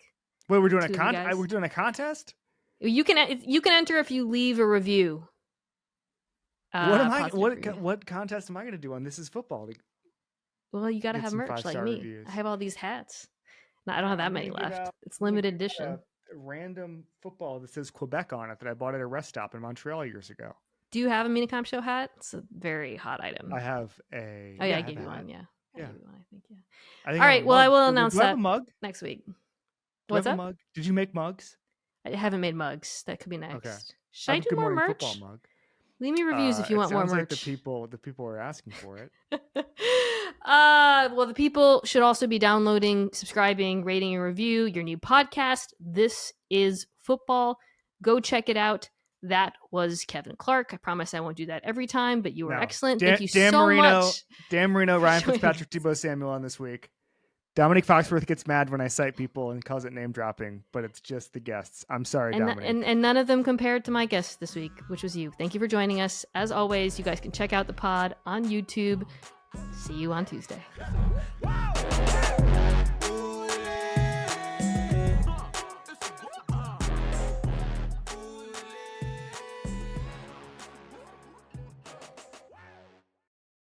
Wait, we're doing a contest? We're doing a contest? You can enter if you leave a review. What contest am I going to do on This Is Football? Well, you got to have merch like me. Reviews. I have all these hats. No, I don't have that many left. It's limited edition. Random football that says Quebec on it that I bought at a rest stop in Montreal years ago. Do you have a Mina Kimes Show hat? It's a very hot item. I have a. Oh yeah, I gave you one. Yeah. I gave you one, I think. Yeah. All right. Well, I will announce that mug next week. What's up? Mug? Did you make mugs? I haven't made mugs. That could be next. Okay. Should I do more merch? Mug. Leave me reviews if you want more merch. Like the people are asking for it. Well, the people should also be downloading, subscribing, rating, and review your new podcast. This is Football. Go check it out. That was Kevin Clark. I promise I won't do that every time, but you were excellent. Thank you so much. Dan Marino, Ryan Fitzpatrick, Tebow Samuel on this week. Dominic Foxworth gets mad when I cite people and calls it name dropping, but it's just the guests. I'm sorry, Dominic. And none of them compared to my guest this week, which was you. Thank you for joining us. As always, you guys can check out the pod on YouTube. See you on Tuesday.